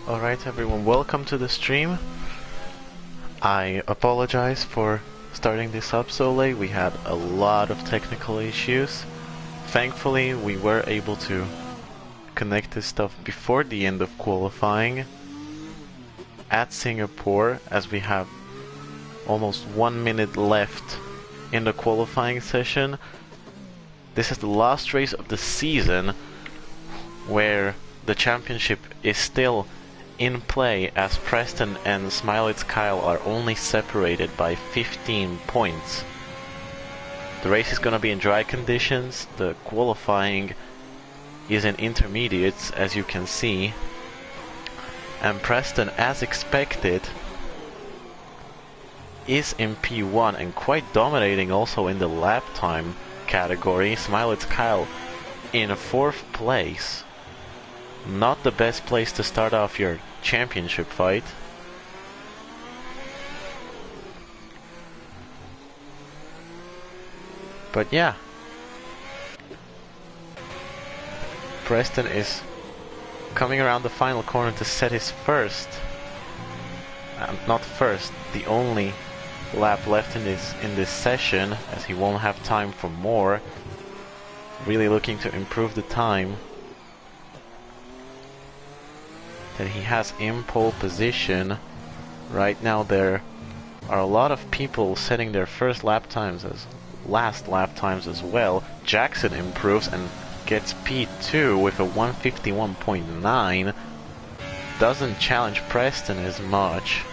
Alright everyone, welcome to the stream. I apologize for starting this up so late. We had a lot of technical issues. Thankfully, we were able to connect this stuff before the end of qualifying at Singapore, as we have almost 1 minute left in the qualifying session. This is the last race of the season where the championship is still in play, as Preston and Smiley's Kyle are only separated by 15 points. The race is going to be in dry conditions. The qualifying is in intermediates, as you can see. And Preston, as expected, is in P1 and quite dominating also in the lap time category. Smiley's Kyle in 4th place. Not the best place to start off your championship fight. But yeah, Preston is coming around the final corner to set his first, not first, the only lap left in this session, as he won't have time for more. Really looking to improve the time that he has in pole position. Right now there are a lot of people setting their first lap times as last lap times as well. Jackson improves and gets P2 with a 151.9. Doesn't challenge Preston as much,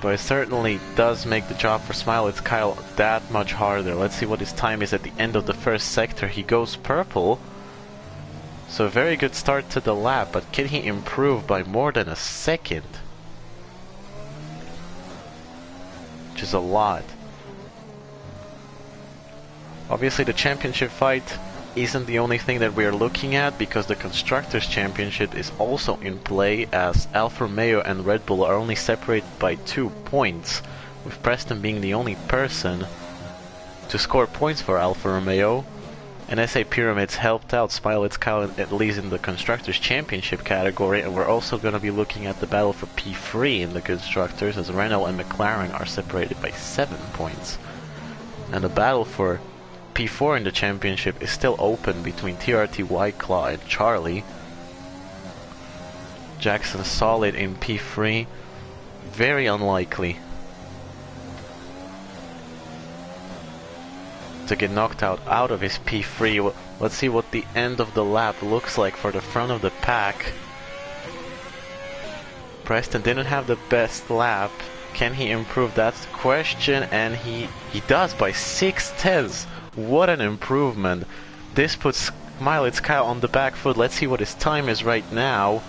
but it certainly does make the job for Smiley's Kyle that much harder. Let's see what his time is at the end of the first sector. He goes purple. So a very good start to the lap, but can he improve by more than a second? Which is a lot. Obviously the championship fight isn't the only thing that we're looking at, because the Constructors' Championship is also in play, as Alfa Romeo and Red Bull are only separated by 2 points, with Preston being the only person to score points for Alfa Romeo. And SA Pyramids helped out Smiley's Kyle at least in the Constructors' Championship category, and we're also going to be looking at the battle for P3 in the Constructors, as Renault and McLaren are separated by 7 points. And the battle for P4 in the Championship is still open between TRT White Claw and Charlie. Jackson solid in P3, very unlikely to get knocked out of his P3. Let's see what the end of the lap looks like for the front of the pack. Preston didn't have the best lap. Can he improve? That's the question, and he does by 6/10. What an improvement. This puts Smiley's Kyle on the back foot. Let's see what his time is right now.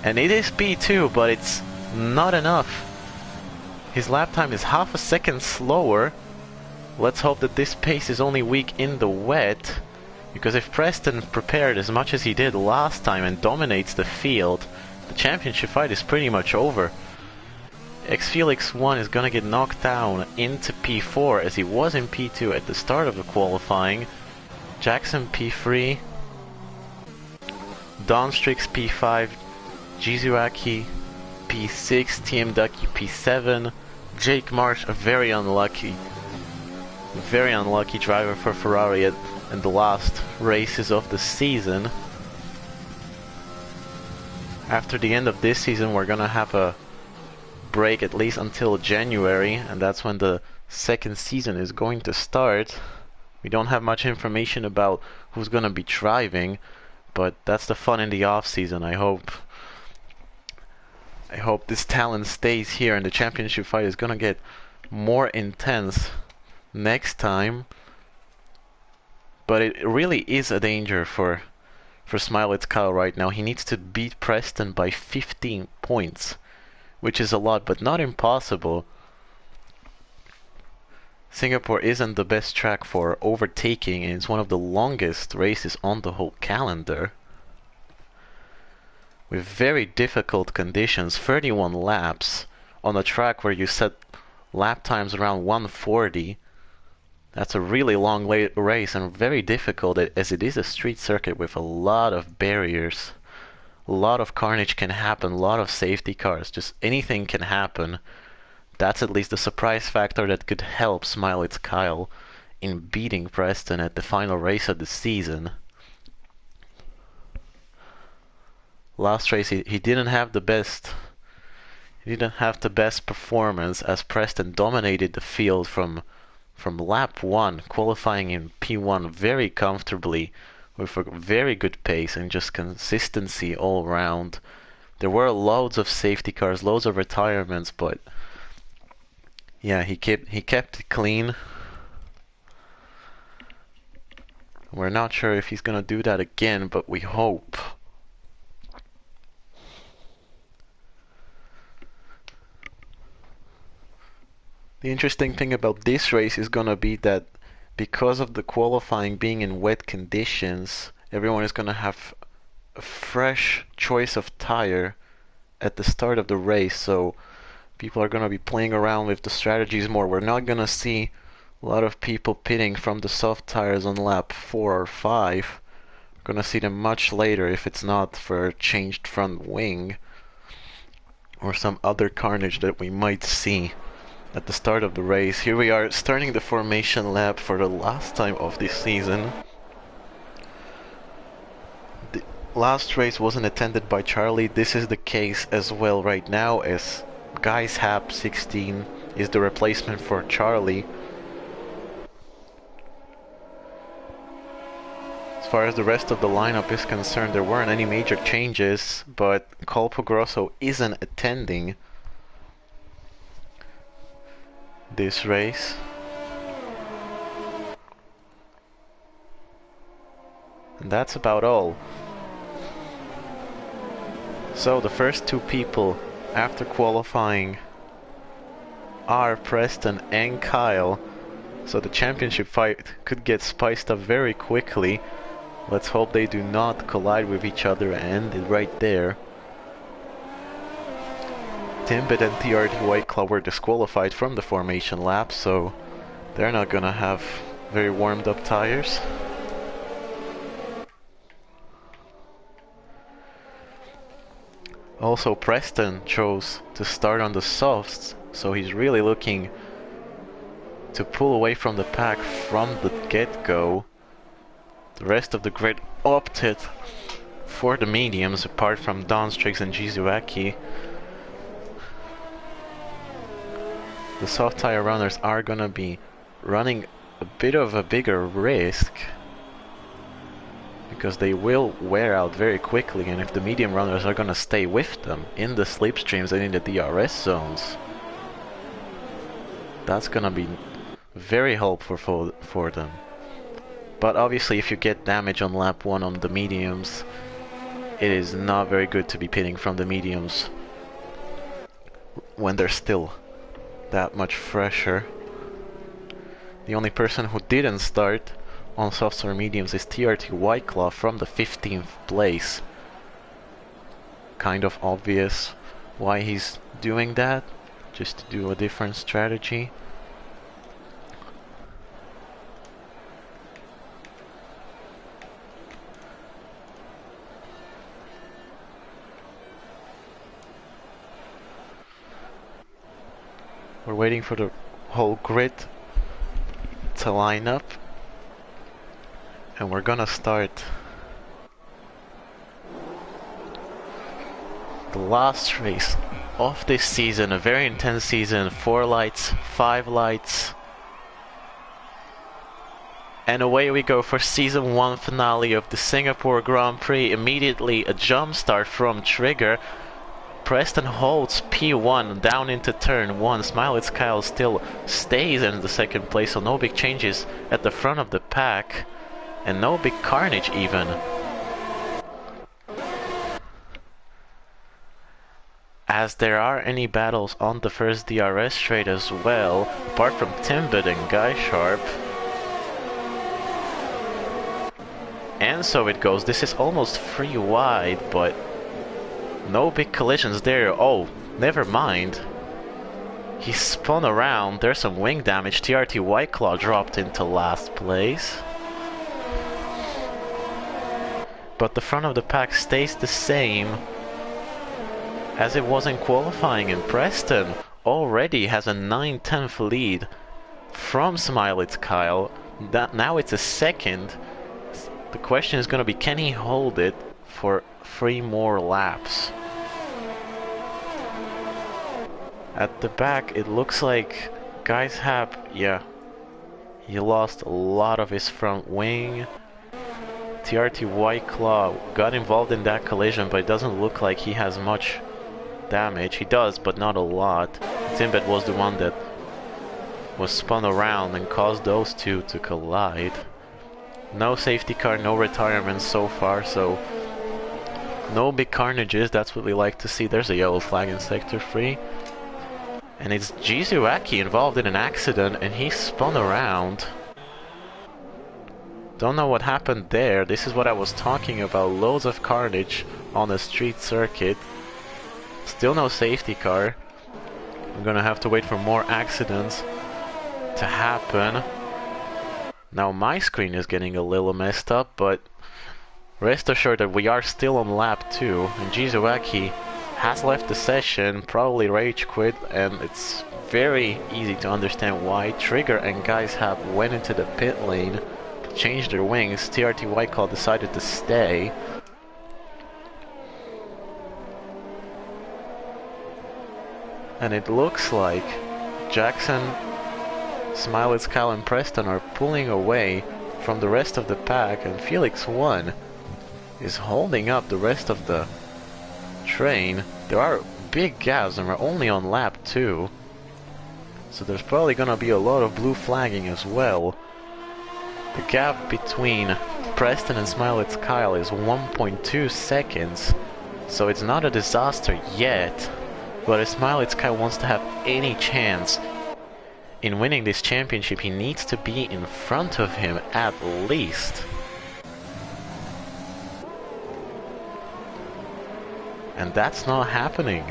And it is P2, but it's not enough. His lap time is half a second slower. Let's hope that this pace is only weak in the wet, because if Preston prepared as much as he did last time and dominates the field, the championship fight is pretty much over. X-Felix 1 is gonna get knocked down into P4, as he was in P2 at the start of the qualifying. Jackson P3, Don Strix P5, Jizuraki P6, TM Ducky P7, Jake Marsh, a very unlucky driver for Ferrari in the last races of the season. After the end of this season, we're gonna have a break at least until January, and that's when the second season is going to start. We don't have much information about who's gonna be driving, but that's the fun in the off season. I hope this talent stays here and the championship fight is gonna get more intense next time. But it really is a danger for Smiley's Kyle right now. He needs to beat Preston by 15 points, which is a lot, but not impossible. Singapore isn't the best track for overtaking, and it's one of the longest races on the whole calendar, with very difficult conditions. 31 laps on a track where you set lap times around 140. That's a really long race and very difficult as it is a street circuit with a lot of barriers. A lot of carnage can happen, a lot of safety cars, just anything can happen. That's at least the surprise factor that could help Smile It's Kyle in beating Preston at the final race of the season. Last race he didn't have the best performance as Preston dominated the field from lap 1, qualifying in P1 very comfortably with a very good pace and just consistency all around. There were loads of safety cars, loads of retirements, but yeah, he kept it clean. We're not sure if he's gonna do that again, but we hope. The interesting thing about this race is gonna be that because of the qualifying being in wet conditions, everyone is gonna have a fresh choice of tire at the start of the race, so people are gonna be playing around with the strategies more. We're not gonna see a lot of people pitting from the soft tires on lap 4 or 5. We're gonna see them much later if it's not for a changed front wing or some other carnage that we might see at the start of the race. Here we are starting the formation lap for the last time of this season. The last race wasn't attended by Charlie. This is the case as well right now, as Guy's Hap 16 is the replacement for Charlie. As far as the rest of the lineup is concerned, there weren't any major changes, but Colpo Grosso isn't attending this race. And that's about all. So the first two people after qualifying are Preston and Kyle. So the championship fight could get spiced up very quickly. Let's hope they do not collide with each other and end it right there. Timbit and TRT Whiteclaw were disqualified from the formation lap, so they're not gonna have very warmed up tires. Also, Preston chose to start on the softs, so he's really looking to pull away from the pack from the get-go. The rest of the grid opted for the mediums, apart from Don Striggs and Jizuaki. The soft tire runners are gonna be running a bit of a bigger risk because they will wear out very quickly, and if the medium runners are gonna stay with them in the slipstreams and in the DRS zones, that's gonna be very helpful for them. But obviously if you get damage on lap 1 on the mediums, it is not very good to be pitting from the mediums when they're still that much fresher. The only person who didn't start on softs or mediums is TRT Whiteclaw from the 15th place. Kind of obvious why he's doing that, just to do a different strategy. We're waiting for the whole grid to line up, and we're gonna start the last race of this season, a very intense season. 4 lights, 5 lights, and away we go for season 1 finale of the Singapore Grand Prix. Immediately a jump start from Trigger. Preston holds P1 down into turn 1. Smile It's Kyle still stays in the second place, so no big changes at the front of the pack, and no big carnage even. As there are any battles on the first DRS straight as well, apart from Timbit and Guy Sharp. And so it goes. This is almost free wide, but no big collisions there. Oh, never mind. He spun around. There's some wing damage. TRT White Claw dropped into last place. But the front of the pack stays the same as it was in qualifying, and Preston already has a 9/10 lead from Smile It's Kyle. Now it's a second. The question is going to be, can he hold it for 3 more laps? At the back, it looks like Guys have, yeah, he lost a lot of his front wing. TRT White Claw got involved in that collision, but it doesn't look like he has much damage. He does, but not a lot. Timbet was the one that was spun around and caused those two to collide. No safety car, no retirement so far, so no big carnages. That's what we like to see. There's a yellow flag in Sector 3. And it's Jizuaki involved in an accident, and he spun around. Don't know what happened there. This is what I was talking about. Loads of carnage on a street circuit. Still no safety car. I'm gonna have to wait for more accidents to happen. Now my screen is getting a little messed up, but rest assured that we are still on lap 2, and Jizuaki has left the session, probably rage quit, and it's very easy to understand why. Trigger and Guys have went into the pit lane, changed their wings. TRT White Claw decided to stay. And it looks like Jackson, Smile It's Kyle and Preston are pulling away from the rest of the pack, and Felix 1 is holding up the rest of the train. There are big gaps and we're only on lap 2, so there's probably gonna be a lot of blue flagging as well. The gap between Preston and Smile It's Kyle is 1.2 seconds, so it's not a disaster yet. But if Smile It's Kyle wants to have any chance in winning this championship, he needs to be in front of him at least. And that's not happening.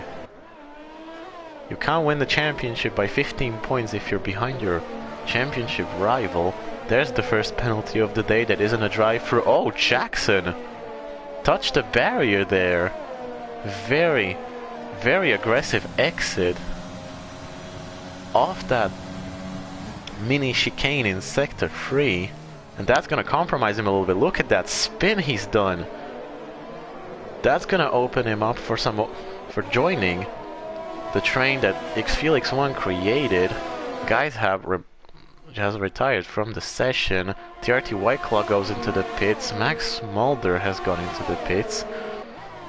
You can't win the championship by 15 points if you're behind your championship rival. There's the first penalty of the day that isn't a drive-through. Oh, Jackson touched the barrier there. Very aggressive exit off that mini chicane in Sector 3. And that's gonna compromise him a little bit. Look at that spin he's done. That's gonna open him up for for joining the train that Felix 1 created. Guys has retired from the session. TRT White Claw goes into the pits. Max Mulder has gone into the pits.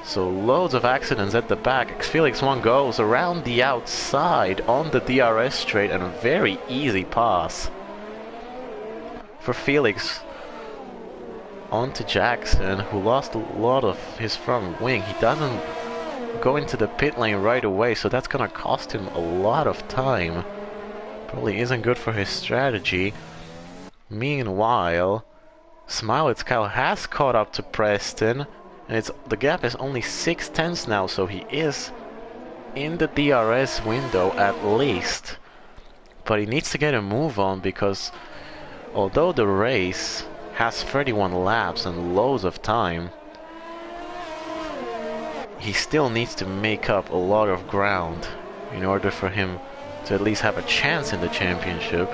So loads of accidents at the back. Felix 1 goes around the outside on the DRS straight, and a very easy pass for Felix onto Jackson, who lost a lot of his front wing. He doesn't go into the pit lane right away, so that's gonna cost him a lot of time. Probably isn't good for his strategy. Meanwhile, Smile It's Kyle has caught up to Preston, and the gap is only 6/10 now, so he is in the DRS window at least. But he needs to get a move on, because although the race has 31 laps and loads of time, he still needs to make up a lot of ground in order for him to at least have a chance in the championship.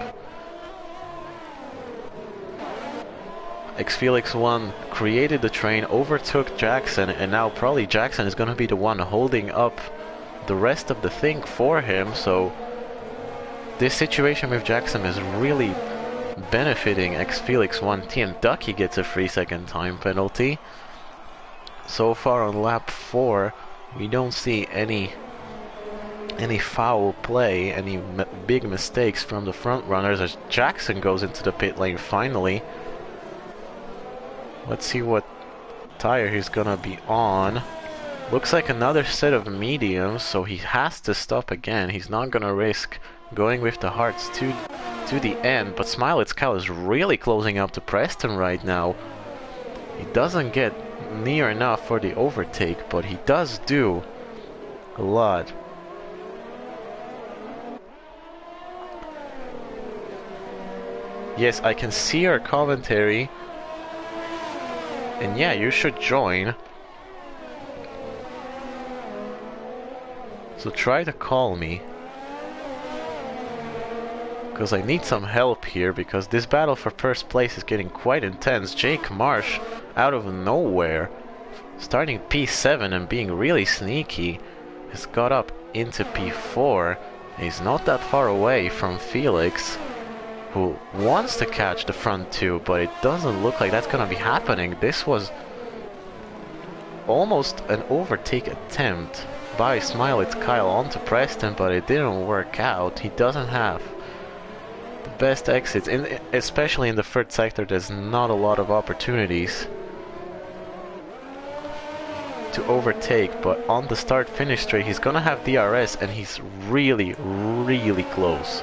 Felix 1 created the train, overtook Jackson, and now probably Jackson is going to be the one holding up the rest of the thing for him. So this situation with Jackson is really benefiting Felix 1. TM Ducky gets a 3-second time penalty. So far on lap 4, we don't see any foul play, any big mistakes from the front runners, as Jackson goes into the pit lane finally. Let's see what tire he's gonna be on. Looks like another set of mediums, so he has to stop again. He's not gonna risk going with the hearts to the end, but Smile It's Kyle is really closing up to Preston right now. He doesn't get near enough for the overtake, but he does do a lot. Yes, I can see your commentary. And yeah, you should join. So try to call me. Because I need some help here, because this battle for first place is getting quite intense. Jake Marsh, out of nowhere, starting P7 and being really sneaky, has got up into P4. He's not that far away from Felix, who wants to catch the front two, but it doesn't look like that's gonna be happening. This was almost an overtake attempt by Smile It's Kyle onto Preston, but it didn't work out. He doesn't have the best exits, especially in the third sector. There's not a lot of opportunities to overtake, but on the start-finish straight he's gonna have DRS, and he's really, really close.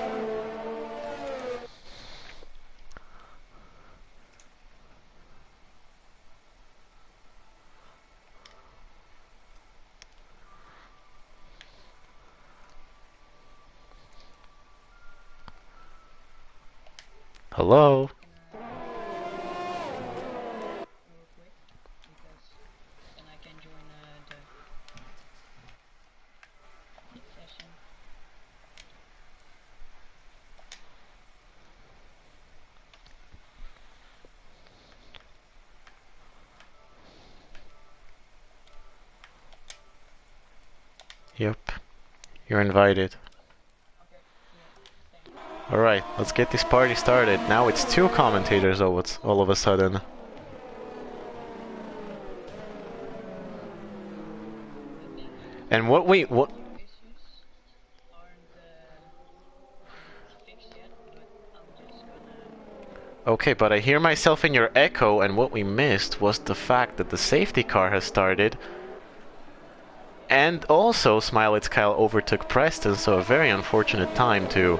Hello? Yep, you're invited. Alright, let's get this party started. Now it's two commentators all of a sudden. And what... Okay, but I hear myself in your echo, and what we missed was the fact that the safety car has started. And also, Smile It's Kyle overtook Preston, so a very unfortunate time to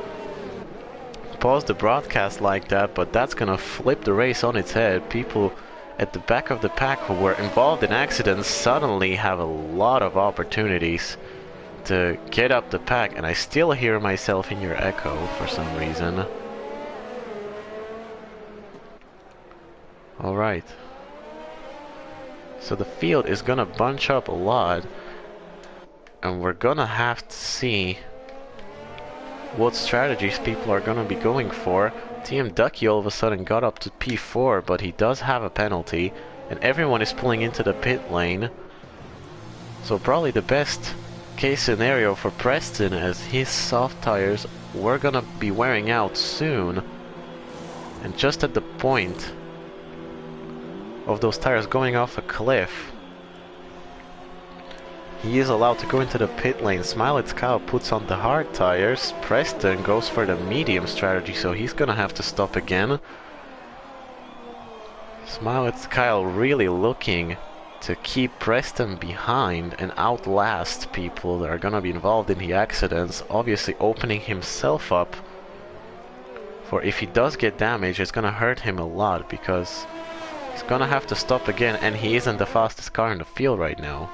pause the broadcast like that, but that's gonna flip the race on its head. People at the back of the pack who were involved in accidents suddenly have a lot of opportunities to get up the pack, and I still hear myself in your echo for some reason. Alright. So the field is gonna bunch up a lot, and we're gonna have to see what strategies people are gonna be going for. TM Ducky all of a sudden got up to P4, but he does have a penalty, and everyone is pulling into the pit lane. So probably the best case scenario for Preston, as his soft tires were gonna be wearing out soon, and just at the point of those tires going off a cliff, he is allowed to go into the pit lane. Smile It's Kyle puts on the hard tires. Preston goes for the medium strategy, so he's gonna have to stop again. Smile It's Kyle really looking to keep Preston behind and outlast people that are gonna be involved in the accidents. Obviously opening himself up for, if he does get damaged, it's gonna hurt him a lot, because he's gonna have to stop again, and he isn't the fastest car in the field right now.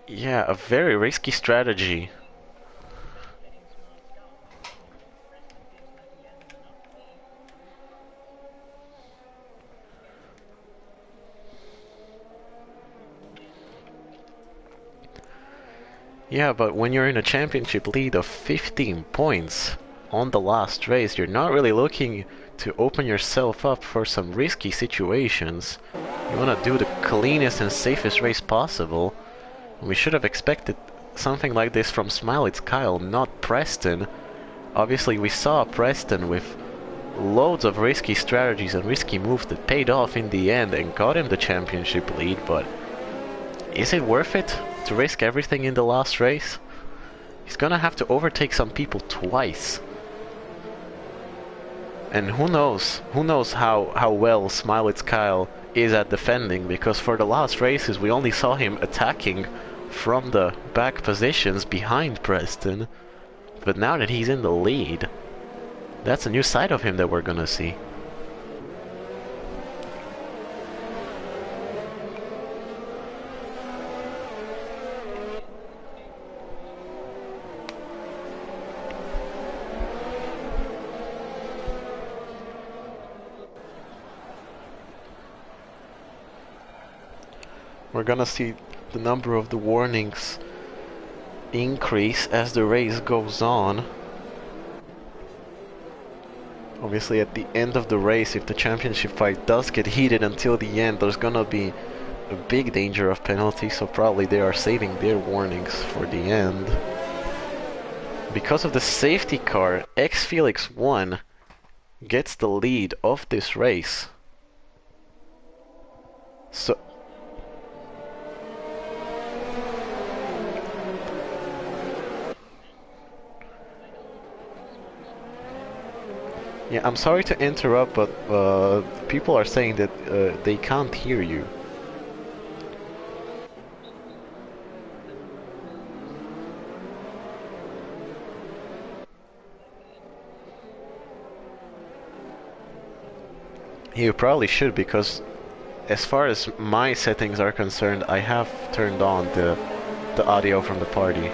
Yeah, a very risky strategy. Yeah, but when you're in a championship lead of 15 points on the last race, you're not really looking to open yourself up for some risky situations. You want to do the cleanest and safest race possible. We should have expected something like this from Smile It's Kyle, not Preston. Obviously we saw Preston with loads of risky strategies and risky moves that paid off in the end and got him the championship lead, but is it worth it to risk everything in the last race? He's gonna have to overtake some people twice. And who knows how well Smile It's Kyle is at defending, because for the last races we only saw him attacking from the back positions behind Preston. But now that he's in the lead, that's a new side of him that we're gonna see. We're gonna see the number of the warnings increase as the race goes on. Obviously at the end of the race, if the championship fight does get heated until the end, there's gonna be a big danger of penalties, so probably they are saving their warnings for the end. Because of the safety car, Felix 1 gets the lead of this race. So yeah, I'm sorry to interrupt, but people are saying that they can't hear you. You probably should, because as far as my settings are concerned, I have turned on the audio from the party.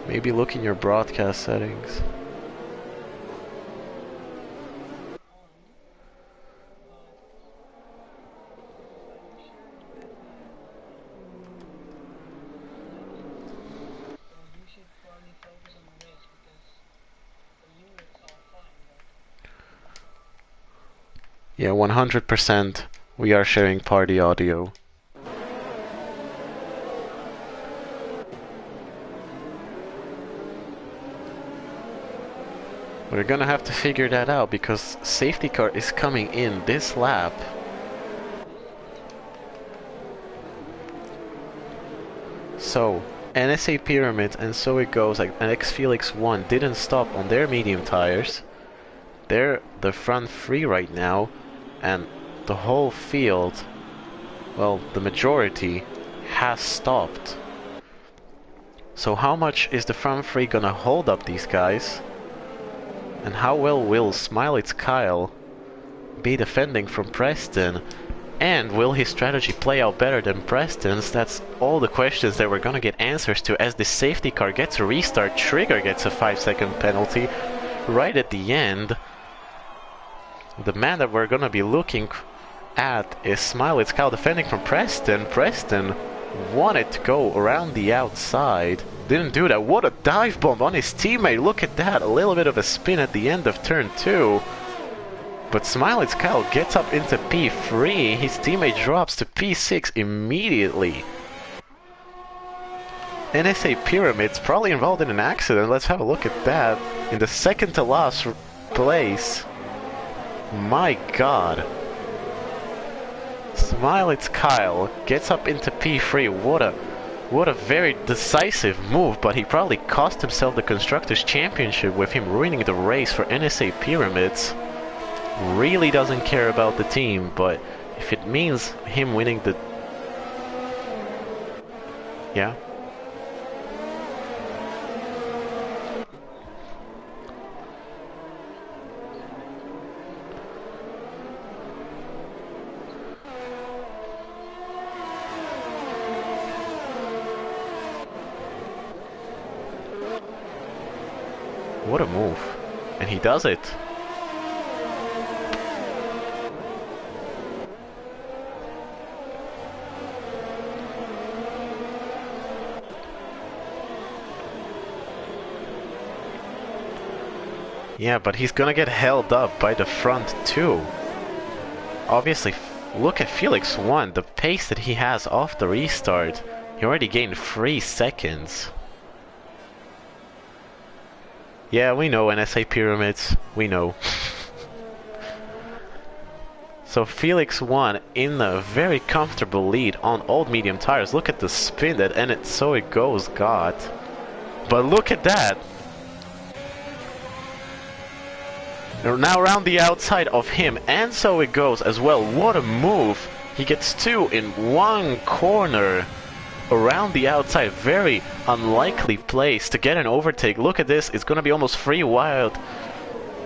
Maybe look in your broadcast settings. Yeah, 100% we are sharing party audio. We're gonna have to figure that out because safety car is coming in this lap. So, NSA Pyramid and So It Goes, like, and Felix 1 didn't stop on their medium tires. They're the front three right now, and the whole field, well, the majority, has stopped. So how much is the front three gonna hold up these guys? And how well will Smiley's Kyle be defending from Preston? And will his strategy play out better than Preston's? That's all the questions that we're gonna get answers to as the safety car gets a restart. Trigger gets a 5-second penalty right at the end. The man that we're gonna be looking at is Smiley's Kyle defending from Preston. Preston wanted to go around the outside. Didn't do that. What a dive bomb on his teammate. Look at that. A little bit of a spin at the end of turn 2. But Smiley's Kyle gets up into P3. His teammate drops to P6 immediately. NSA Pyramid's probably involved in an accident. Let's have a look at that. In the second to last place. My god. Smiley's Kyle gets up into P3. What a very decisive move, but he probably cost himself the Constructors' Championship with him ruining the race for NSA Pyramids. Really doesn't care about the team, but if it means him winning the... Yeah? What a move. And he does it. Yeah, but he's gonna get held up by the front too. Obviously, look at Felix 1, the pace that he has off the restart. He already gained 3 seconds. Yeah, we know NSA Pyramids. We know. So Felix 1 in a very comfortable lead on old medium tires. Look at the spin that and So It Goes got. But look at that. Now around the outside of him and So It Goes as well. What a move He gets 2 in one corner around the outside. Very unlikely place to get an overtake. Look at this. It's going to be almost free wild.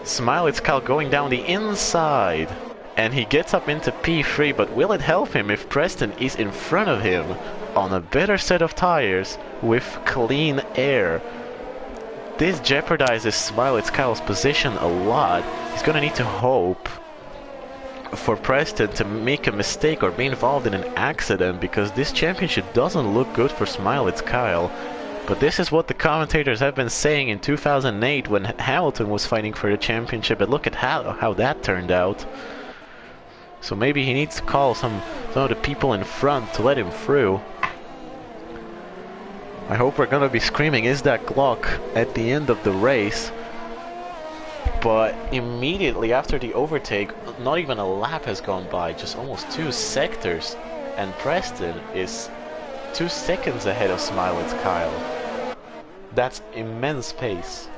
Smiley's Kyle going down the inside. And he gets up into P3, but will it help him if Preston is in front of him on a better set of tires with clean air? This jeopardizes Smiley's Kyle's position a lot. He's gonna need to hope for Preston to make a mistake or be involved in an accident, because this championship doesn't look good for Smiley's Kyle. But this is what the commentators have been saying in 2008 when Hamilton was fighting for the championship, and look at how that turned out. So maybe he needs to call some of the people in front to let him through. I hope we're gonna be screaming, "Is that Glock?" at the end of the race. But immediately after the overtake, not even a lap has gone by, just almost 2 sectors. And Preston is 2 seconds ahead of Smiley's Kyle. That's immense pace.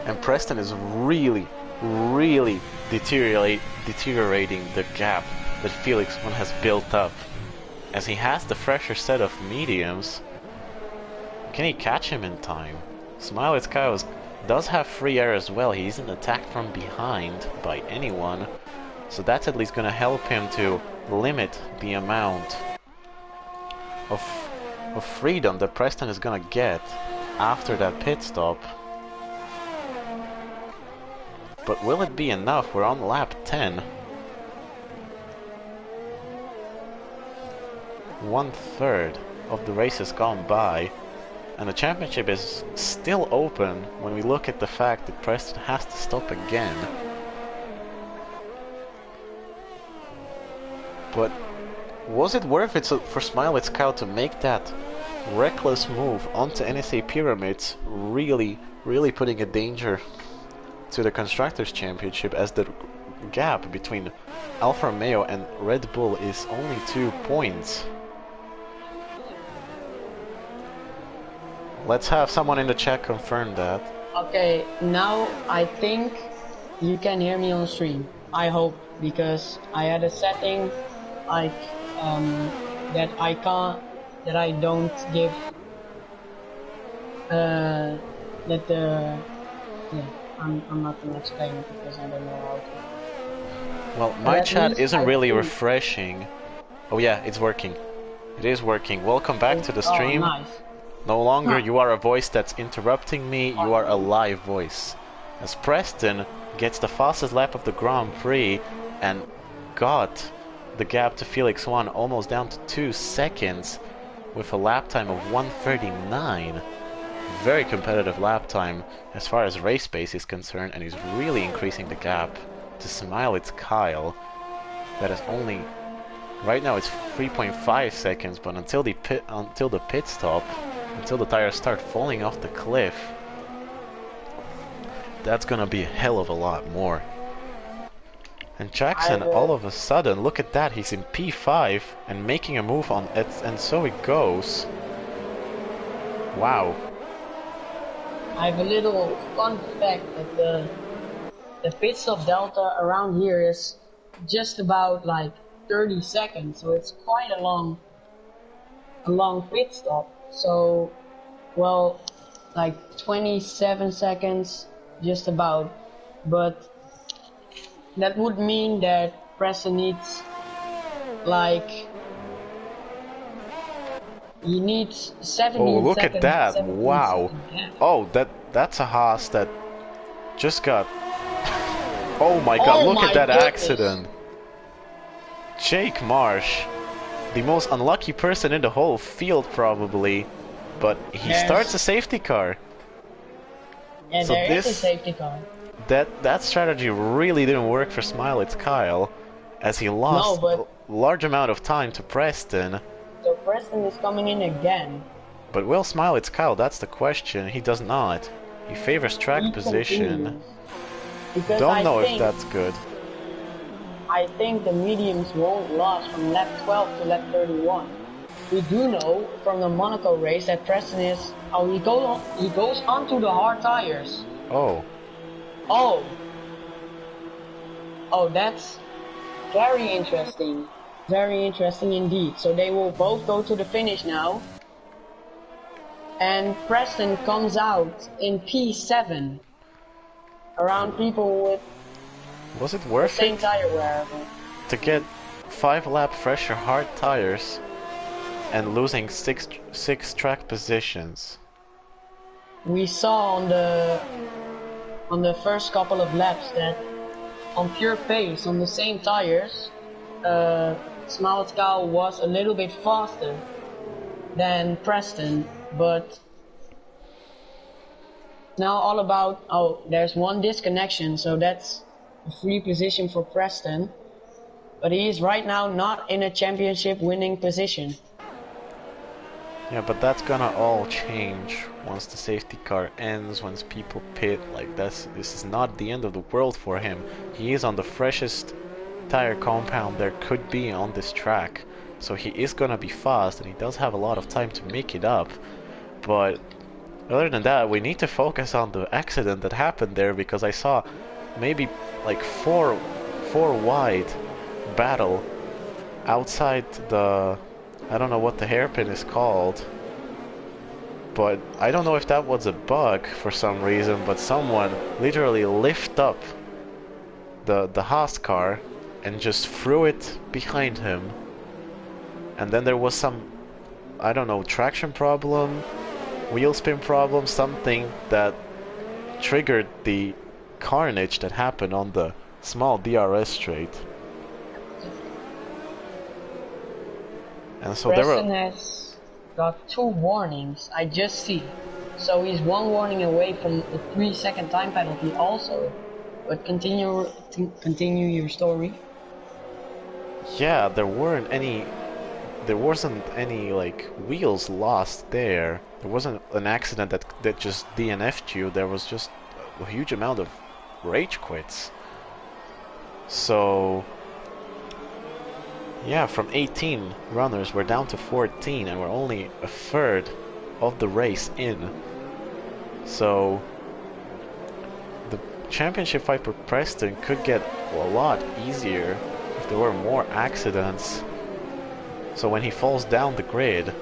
And Preston is really deteriorating the gap that Felix has built up. As he has the fresher set of mediums, can he catch him in time? Smiley's Kyle does have free air as well. He isn't attacked from behind by anyone, so that's at least going to help him to limit the amount of freedom that Preston is going to get after that pit stop. But will it be enough? We're on lap 10. 1/3 of the race has gone by, and the championship is still open when we look at the fact that Preston has to stop again. But was it worth it for Smiley's Kyle to make that reckless move onto NSA Pyramids, really putting a danger to the Constructors' Championship, as the gap between Alfa Romeo and Red Bull is only 2 points? Let's have someone in the chat confirm that. Okay, now I think you can hear me on stream. I hope, because I had a setting like that I don't give I'm not gonna explain it because I don't know how to. Well, my chat isn't really refreshing. Oh yeah, it's working. It is working. Welcome back to the stream. Oh, nice. No longer you are a voice that's interrupting me, you are a live voice. As Preston gets the fastest lap of the Grand Prix and got the gap to Felix 1 almost down to 2 seconds with a lap time of 1:39. Very competitive lap time as far as race pace is concerned, and he's really increasing the gap to Smiley's Kyle. That is only, right now it's 3.5 seconds, but until the pit stop, until the tires start falling off the cliff, that's gonna be a hell of a lot more. And Jackson, all of a sudden, look at that, he's in P5 and making a move on it, and so it goes. Wow. I have a little fun fact that the pit stop delta around here is just about like 30 seconds, so it's quite a long pit stop. So, well, like 27 seconds, just about. But that would mean that Preston needs like he needs 70 seconds. Oh, look at that! Wow! Oh, that's a Haas that just got. Oh my God! Look at that accident! Jake Marsh, the most unlucky person in the whole field probably, but he starts a safety car. Yeah, so there is a safety car. That strategy really didn't work for Smiley's Kyle, as he lost a large amount of time to Preston. So Preston is coming in again. But will Smiley's Kyle? That's the question. He does not. He favors track position. Don't know if that's good. I think the mediums won't last from lap 12 to lap 31. we do know from the Monaco race that Preston is. Oh, he goes onto the hard tires. Oh. Oh. Oh, that's very interesting. Very interesting indeed. So they will both go to the finish now. And Preston comes out in P7. Around people with Was it the worth same it tire wear. to get 5-lap fresher hard tires and losing six track positions? We saw on the first couple of laps that on pure pace on the same tires, Smalskow was a little bit faster than Preston, but now all about, oh, there's one disconnection, so that's a free position for Preston, but he is right now not in a championship winning position. Yeah, but that's gonna all change once the safety car ends, once people pit. Like, this is not the end of the world for him. He is on the freshest tire compound there could be on this track, so he is gonna be fast, and he does have a lot of time to make it up. But other than that, we need to focus on the accident that happened there, because I saw maybe like four wide battle outside the, I don't know what the hairpin is called, but I don't know if that was a bug for some reason, but someone literally lift up the Haas car and just threw it behind him. And then there was some, I don't know, traction problem, wheel spin problem, something that triggered the carnage that happened on the small DRS straight. And so Preston has got 2 warnings, I just see. So he's 1 warning away from a 3-second time penalty also. But continue your story. Yeah, there wasn't any like wheels lost there. There wasn't an accident that just DNF'd you. There was just a huge amount of rage quits. So yeah, from 18 runners we're down to 14, and we're only a third of the race in. So the championship fight for Preston could get a lot easier if there were more accidents. So when he falls down the grid,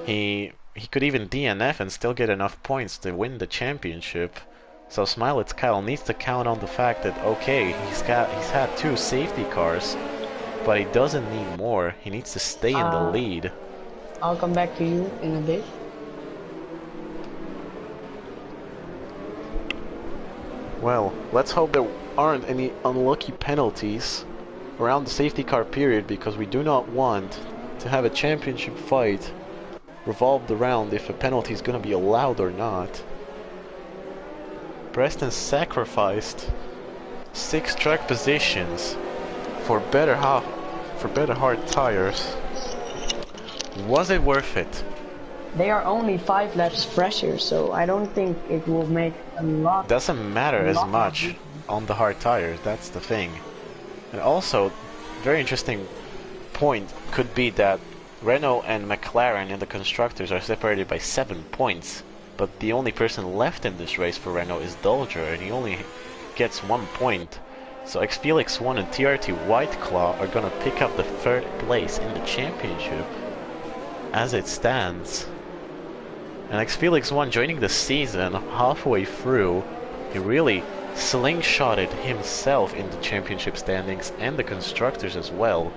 he could even DNF and still get enough points to win the championship. So Smilets Kyle needs to count on the fact that, okay, he's had 2 safety cars, but he doesn't need more. He needs to stay in the lead. I'll come back to you in a bit. Well, let's hope there aren't any unlucky penalties around the safety car period, because we do not want to have a championship fight revolved around if a penalty is going to be allowed or not. Preston sacrificed 6 track positions for better hard tires. Was it worth it? They are only 5 laps fresher, so I don't think it will make a lot. Doesn't matter as much on the hard tires, that's the thing. And also, very interesting point could be that Renault and McLaren in the constructors are separated by 7 points, but the only person left in this race for Renault is Dolger, and he only gets 1 point. So Xfelix 1 and TRT White Claw are gonna pick up the 3rd place in the championship as it stands. And Xfelix 1 joining the season halfway through, he really slingshotted himself in the championship standings and the constructors as well.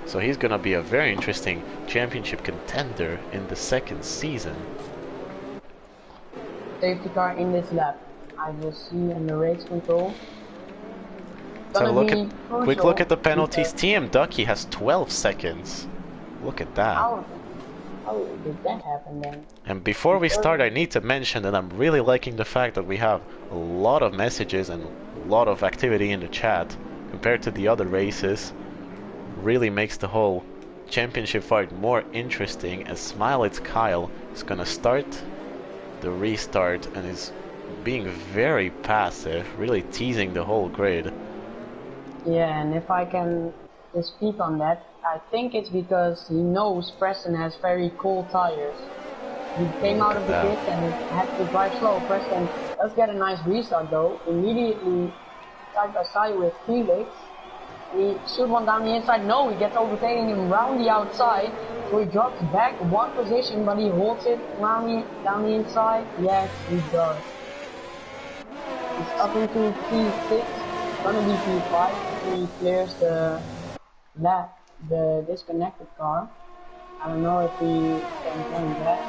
So he's gonna be a very interesting championship contender in the 2nd season. Safety car in this lap. I will see in the race control. So quick look at the penalties. TM Ducky has 12 seconds. Look at that. How did that happen then? And before we start, I need to mention that I'm really liking the fact that we have a lot of messages and a lot of activity in the chat compared to the other races. Really makes the whole championship fight more interesting, as Smilets Kyle is gonna start the restart and is being very passive, really teasing the whole grid. Yeah, and if I can speak on that. I think it's because he knows Preston has very cold tires. He came out of the pits and had to drive slow. Preston does get a nice restart though. Immediately side by side with Felix. He shoot one down the inside. No, he gets overtaking him round the outside. So he drops back one position, but he holds it down the inside. Yes, he does. He's up into P6. Gonna be P5. He clears the disconnected car. I don't know if he can claim that.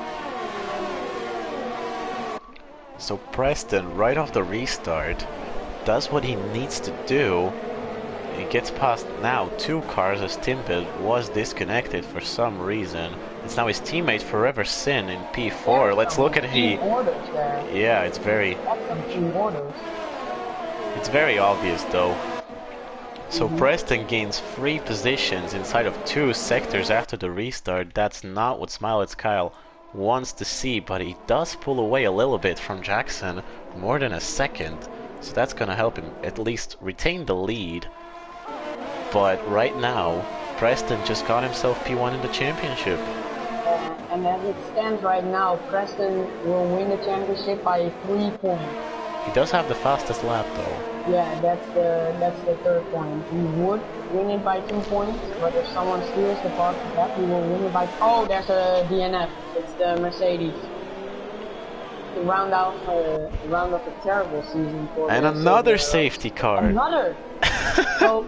So Preston, right off the restart, does what he needs to do. He gets past now 2 cars as Timpet was disconnected for some reason. It's now his teammate Forever Sin in P4. Let's look at Yeah, it's very... It's very obvious though. So Preston gains 3 positions inside of 2 sectors after the restart. That's not what Smiley Kyle wants to see, but he does pull away a little bit from Jackson, more than a second. So that's gonna help him at least retain the lead. But right now, Preston just got himself P1 in the championship. And as it stands right now, Preston will win the championship by 3 points. He does have the fastest lap though. Yeah, that's the 3rd point. He would win it by 2 points, but if someone steals the fastest lap, he will win it by... Oh, there's a DNF. It's the Mercedes. To round off a terrible season for... And another safety car. Another! So...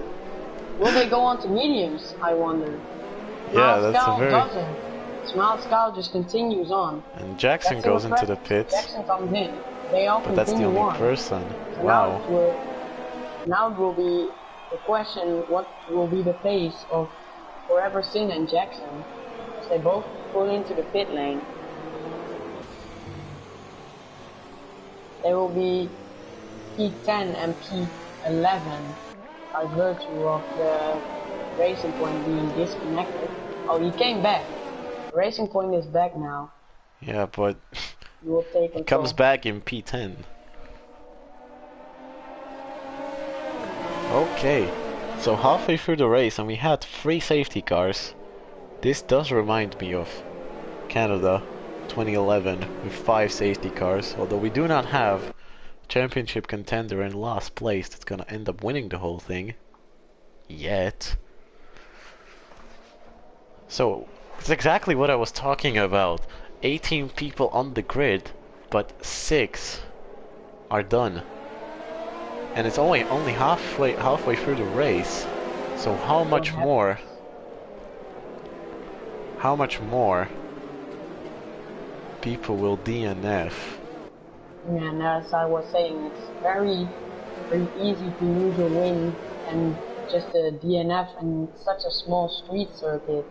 Will they go on to mediums, I wonder? Yeah, that's a very... doesn't. Smile Scout just continues on. And Jackson goes into the pits. Jackson comes in. They all but that's the only person. So wow. Now it will be the question, what will be the pace of Forever Sin and Jackson? As they both pull into the pit lane. They will be P10 and P11. By virtue of the Racing Point being disconnected. Oh, he came back. The Racing Point is back now. Yeah, but he comes back in P10. Okay, so halfway through the race and we had 3 safety cars. This does remind me of Canada 2011 with 5 safety cars, although we do not have championship contender in last place that's gonna end up winning the whole thing yet. So it's exactly what I was talking about. 18 people on the grid, but 6 are done, and it's only halfway through the race. So how much more people will DNF? And as I was saying, it's very easy to lose a win and just a DNF in such a small street circuit.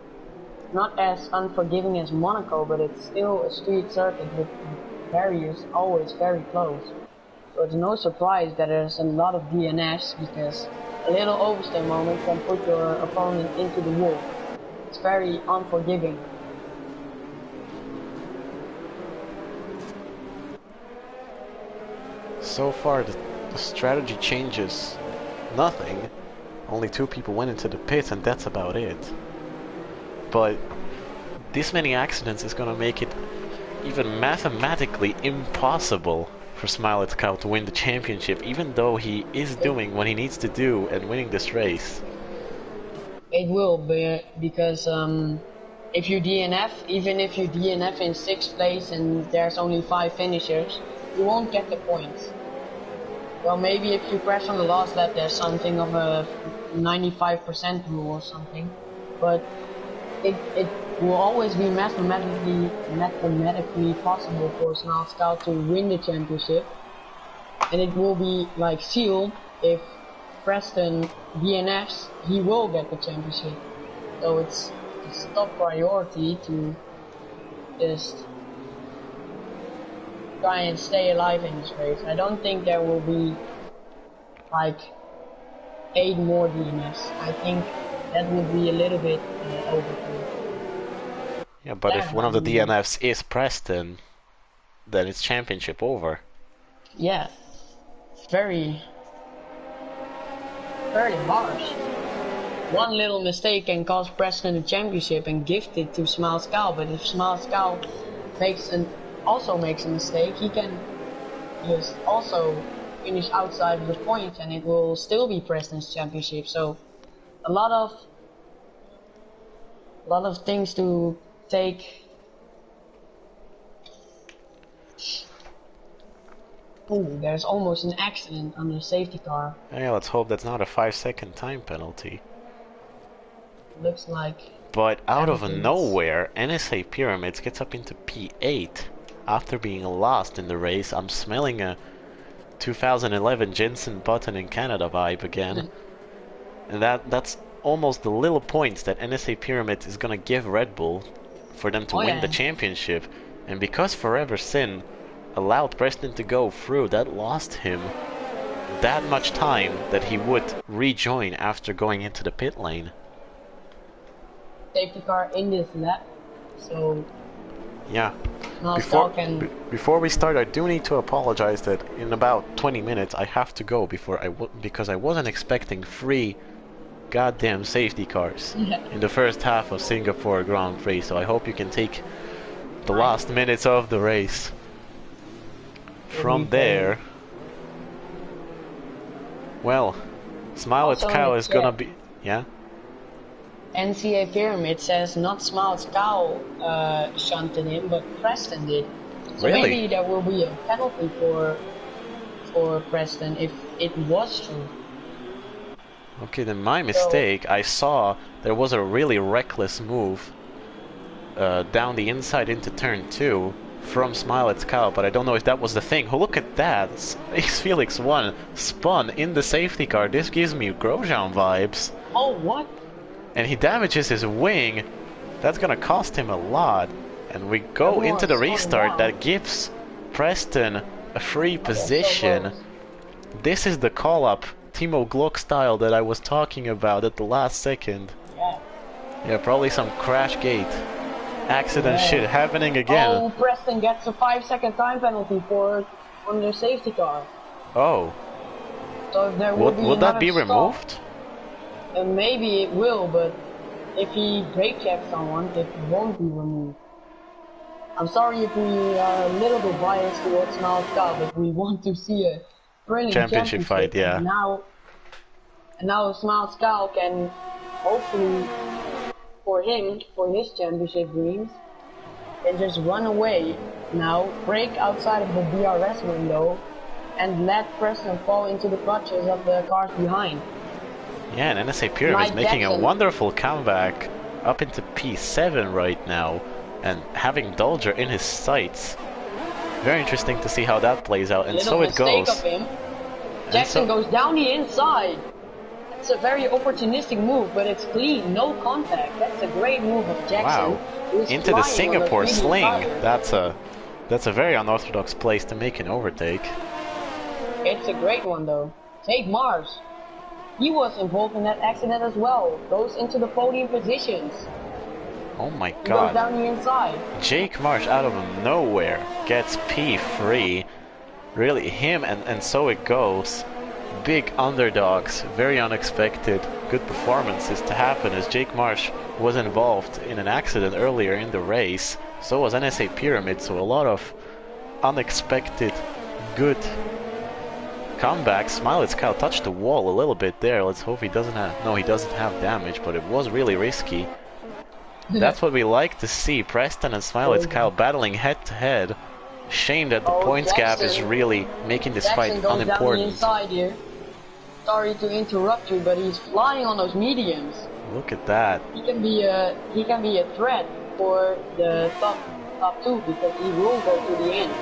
Not as unforgiving as Monaco, but it's still a street circuit with barriers always very close. So it's no surprise that there's a lot of DNFs, because a little overstay moment can put your opponent into the wall. It's very unforgiving. So far the strategy changes nothing. Only 2 people went into the pits and that's about it. But this many accidents is gonna make it even mathematically impossible for Smiley Scout to win the championship, even though he is doing what he needs to do and winning this race. It will be, because if you DNF, even if you DNF in 6th place and there's only 5 finishers, you won't get the points. Well, maybe if you crash on the last lap, there's something of a 95% rule or something, but it will always be mathematically possible for Smile Scout to win the championship, and it will be like sealed. If Preston DNFs, he will get the championship. So it's top priority to just try and stay alive in this race. I don't think there will be like 8 more DNFs. I think that would be a little bit overkill. Yeah, but if one of the DNFs is Preston, then it's championship over. Yeah, very harsh. one little mistake can cost Preston the championship and gift it to Smiles Cow. But if Smiles Cow also makes a mistake, he can just also finish outside of the points, and it will still be Preston's championship. So a lot of things to take. Ooh, there's almost an accident on the safety car. Yeah, let's hope that's not a 5-second time penalty. Looks like. But out of nowhere, NSA Pyramids gets up into P8 after being lost in the race. I'm smelling a 2011 Jensen Button in Canada vibe again. And that's almost the little points that NSA Pyramid is gonna give Red Bull for them to win the championship. And because Forever Sin allowed Preston to go through, that lost him that much time that he would rejoin after going into the pit lane. Safety car in this lap, so yeah. Before we start, I do need to apologize that in about 20 minutes I have to go because I wasn't expecting 3 goddamn safety cars in the first half of Singapore Grand Prix, so I hope you can take the last minutes of the race. From there, well, Smiles Cow is gonna be, yeah? NCA Pyramid says not Smiles Cow shunted him, but Preston did. So really? Maybe there will be a penalty for Preston if it was true. Okay, then my mistake. I saw there was a really reckless move down the inside into turn 2 from Smiles Cow, but I don't know if that was the thing. Oh, look at that! Ace Felix 1 spun in the safety car. This gives me Grosjean vibes. Oh, what? And he damages his wing. That's gonna cost him a lot. And we go into the restart that gives Preston a free position. This is the call-up Timo Glock style that I was talking about at the last second. Yeah, probably some crash gate accident shit happening again. Oh, Preston gets a 5-second time penalty on their safety car. Oh. So if there will that be removed? Maybe it will, but if he brake checks someone, it won't be removed. I'm sorry if we are a little bit biased towards Smiles Cow, but we want to see a brilliant championship fight, yeah. And now Smiles Cow can hopefully, for his championship dreams, can just run away now, break outside of the DRS window, and let Preston fall into the clutches of the cars behind. Yeah, and NSA Pyramid is making a wonderful comeback up into P7 right now, and having Dolger in his sights. Very interesting to see how that plays out, and so it goes. Of him. Jackson goes down the inside. It's a very opportunistic move, but it's clean, no contact. That's a great move of Jackson. Wow, into the Singapore sling. That's a very unorthodox place to make an overtake. It's a great one though. Take Mars. He was involved in that accident as well. Goes into the podium positions. Oh my He god. goes down the inside. Jake Marsh out of nowhere gets P3. Really, him and so it goes. Big underdogs, very unexpected. Good performances to happen as Jake Marsh was involved in an accident earlier in the race. So was NSA Pyramid, so a lot of unexpected good comebacks. Smiles Cow touched the wall a little bit there. Let's hope he doesn't have... No, he doesn't have damage, but it was really risky. That's what we like to see. Preston and Smiles Cow battling head to head. Shame that the points gap is really making this fight unimportant. Down the inside here. Sorry to interrupt you, but he's flying on those mediums. Look at that. He can be a threat for the top 2 because he will go to the end.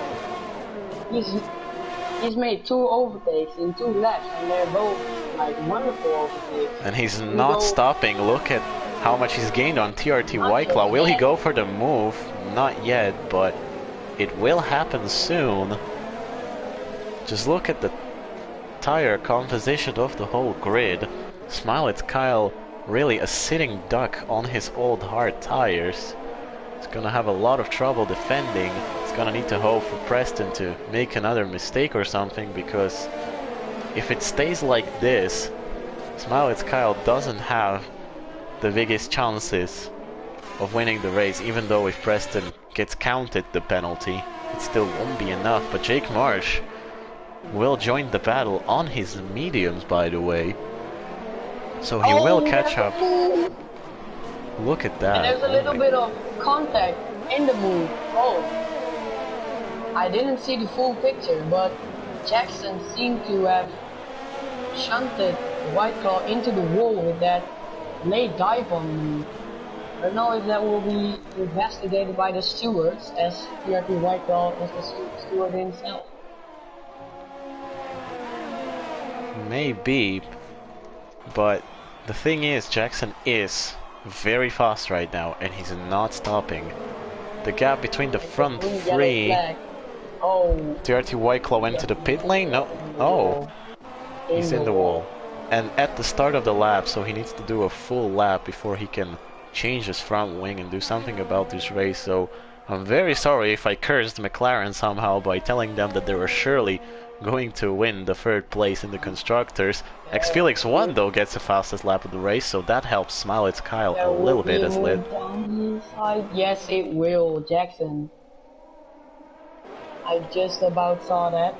He's made 2 overtakes in 2 laps, and they're both like wonderful overtakes. And he's not stopping. Look at how much he's gained on TRT White Claw. Will he go for the move? Not yet, but it will happen soon. Just look at the tire composition of the whole grid. Smiles Kyle really a sitting duck on his old hard tires. He's gonna have a lot of trouble defending. He's gonna need to hope for Preston to make another mistake or something, because if it stays like this, Smiles Kyle doesn't have the biggest chances of winning the race, even though if Preston gets counted the penalty, it still won't be enough. But Jake Marsh will join the battle on his mediums, by the way. So he will catch up. Look at that. And there's a little bit of contact in the move. Oh. I didn't see the full picture, but Jackson seemed to have shunted White Claw into the wall with that late dive on move. I don't know if that will be investigated by the stewards, as PRP White Claw is the steward himself. Maybe, but the thing is, Jackson is very fast right now, and he's not stopping. The gap between the front three... Oh. TRT White Claw went to the pit lane? No. Oh. He's in the wall. And at the start of the lap, so he needs to do a full lap before he can change his front wing and do something about this race. So I'm very sorry if I cursed McLaren somehow by telling them that they were surely going to win the third place in the constructors. X-Felix 1 though gets the fastest lap of the race, so that helps Smile It's Kyle a little bit as led. Yes, it will, Jackson. I just about saw that.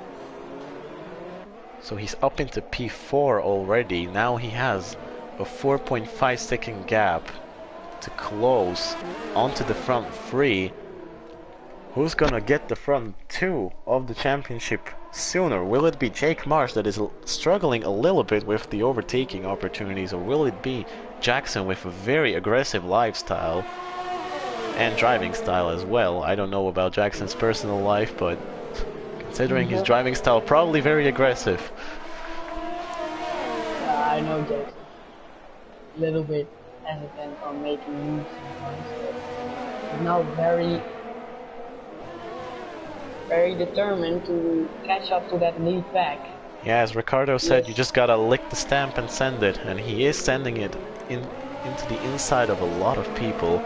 So he's up into P4 already. Now he has a 4.5 second gap to close onto the front three. Who's gonna get the front two of the championship sooner? Will it be Jake Marsh that is struggling a little bit with the overtaking opportunities, or will it be Jackson with a very aggressive lifestyle and driving style as well? I don't know about Jackson's personal life, but considering his driving style, probably very aggressive. I know Jackson. A little bit hesitant on making moves sometimes, but he's now very determined to catch up to that lead pack. Yeah, as Ricardo said, you just gotta lick the stamp and send it, and he is sending it into the inside of a lot of people,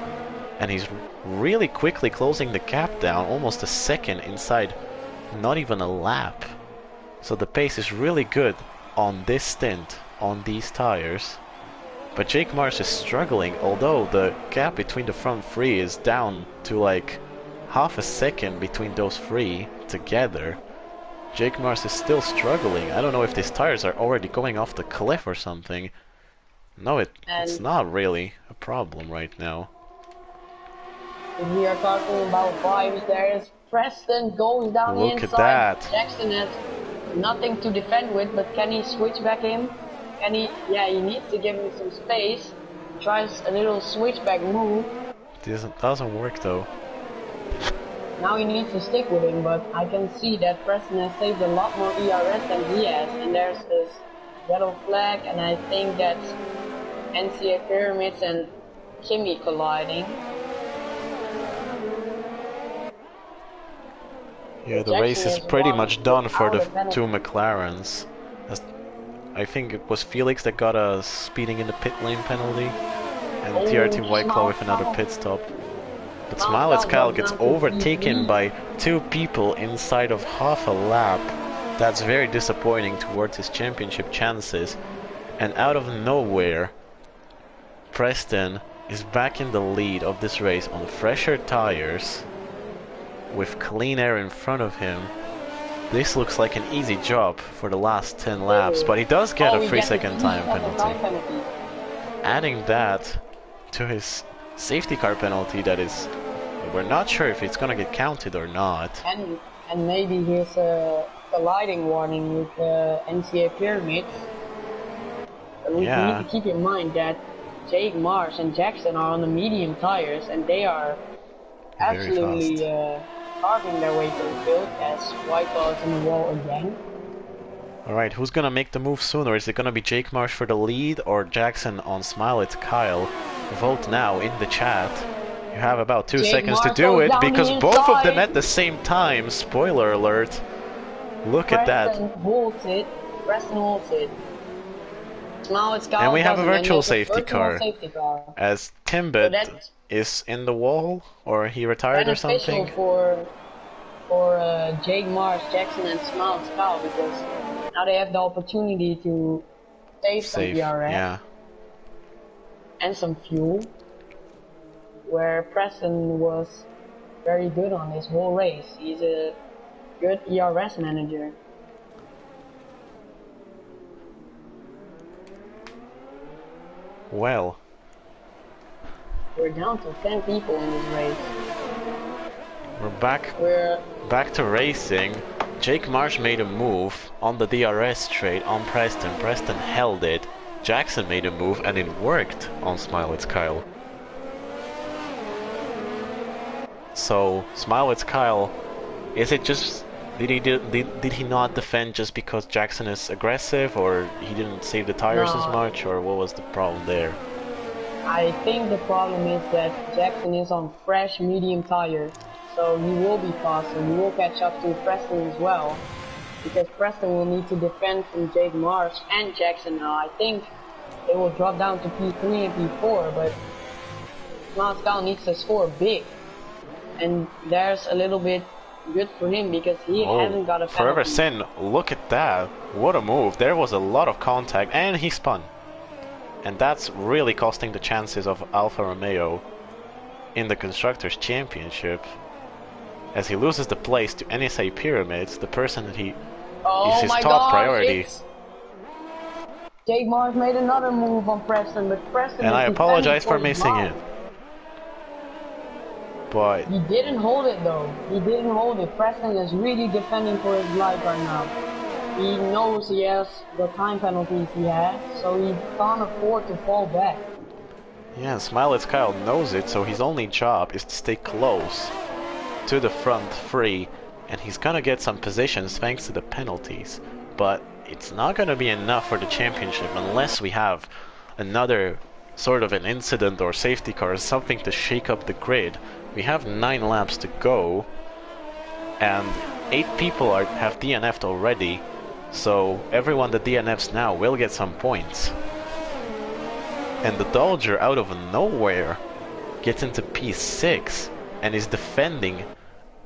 and he's really quickly closing the gap down, almost a second inside not even a lap. So the pace is really good on this stint on these tires. But Jake Marsh is struggling, although the gap between the front three is down to like half a second between those three together. Jake Marsh is still struggling. I don't know if these tires are already going off the cliff or something. No, it's not really a problem right now. If we are talking about vibes, there is Preston goes down the inside. Look at that. Jackson has nothing to defend with, but can he switch back in? Can he? Yeah, he needs to give him some space. Tries a little switchback move. Doesn't work though. Now he needs to stick with him, but I can see that Preston has saved a lot more ERS than he has. And there's this yellow flag, and I think that's NCA Pyramids and Kimmy colliding. Yeah, the race is pretty much done for the two McLarens. I think it was Felix that got a speeding in the pit lane penalty, and TRT White Claw with another pit stop. But Smile It's Kyle gets overtaken by two people inside of half a lap. That's very disappointing towards his championship chances. And out of nowhere, Preston is back in the lead of this race on fresher tires, with clean air in front of him. This looks like an easy job for the last 10 laps, but he does get a 3-second time penalty. Adding that to his safety car penalty, that is, we're not sure if it's gonna get counted or not. And maybe here's a colliding warning with NCA Pyramids. We need to keep in mind that Jake Marsh and Jackson are on the medium tires, and they are absolutely carving their way to the field as White Claw is in the wall again. Alright, who's gonna make the move sooner? Is it gonna be Jake Marsh for the lead or Jackson on Smile It's Kyle? Vote now in the chat. You have about 2 seconds to do it, because both of them at the same time. Spoiler alert. Look at that. Preston holds it. Smile It's Kyle, and we have a virtual safety car. As Timbit so is in the wall, or he retired or something. for Jake Marsh, Jackson and Smile It's Kyle, because now they have the opportunity to save some DRS. Yeah. and some fuel, where Preston was very good on this whole race. He's a good ERS manager. Well, we're down to 10 people in this race. We're back to racing. Jake Marsh made a move on the DRS trade on Preston. Preston held it. Jackson made a move and it worked on Smiley's Kyle. So Smiley's Kyle, is it just did he not defend just because Jackson is aggressive, or he didn't save the tires as much, or what was the problem there? I think the problem is that Jackson is on fresh medium tires, so he will be faster. He will catch up to Preston as well, because Preston will need to defend from Jake Marsh and Jackson now. I think they will drop down to P3 and P4, but Smiley needs to score big, and there's a little bit good for him because he hasn't got a penalty. Forever Sin, look at that. What a move. There was a lot of contact and he spun. And that's really costing the chances of Alfa Romeo in the Constructors' Championship, as he loses the place to NSA Pyramids, the person that he is his top priority. Jake Marsh made another move on Preston, but Preston... And I apologize for missing it. But he didn't hold it though. He didn't hold it. Preston is really defending for his life right now. He knows he has the time penalties he has, so he can't afford to fall back. Yeah, Smiley's Kyle knows it, so his only job is to stay close to the front three, and he's gonna get some positions thanks to the penalties. But it's not gonna be enough for the championship unless we have another sort of an incident or safety car or something to shake up the grid. We have 9 laps to go, and 8 people have DNF'd already, so everyone that DNFs now will get some points. And the Dodger, out of nowhere, gets into P6 and is defending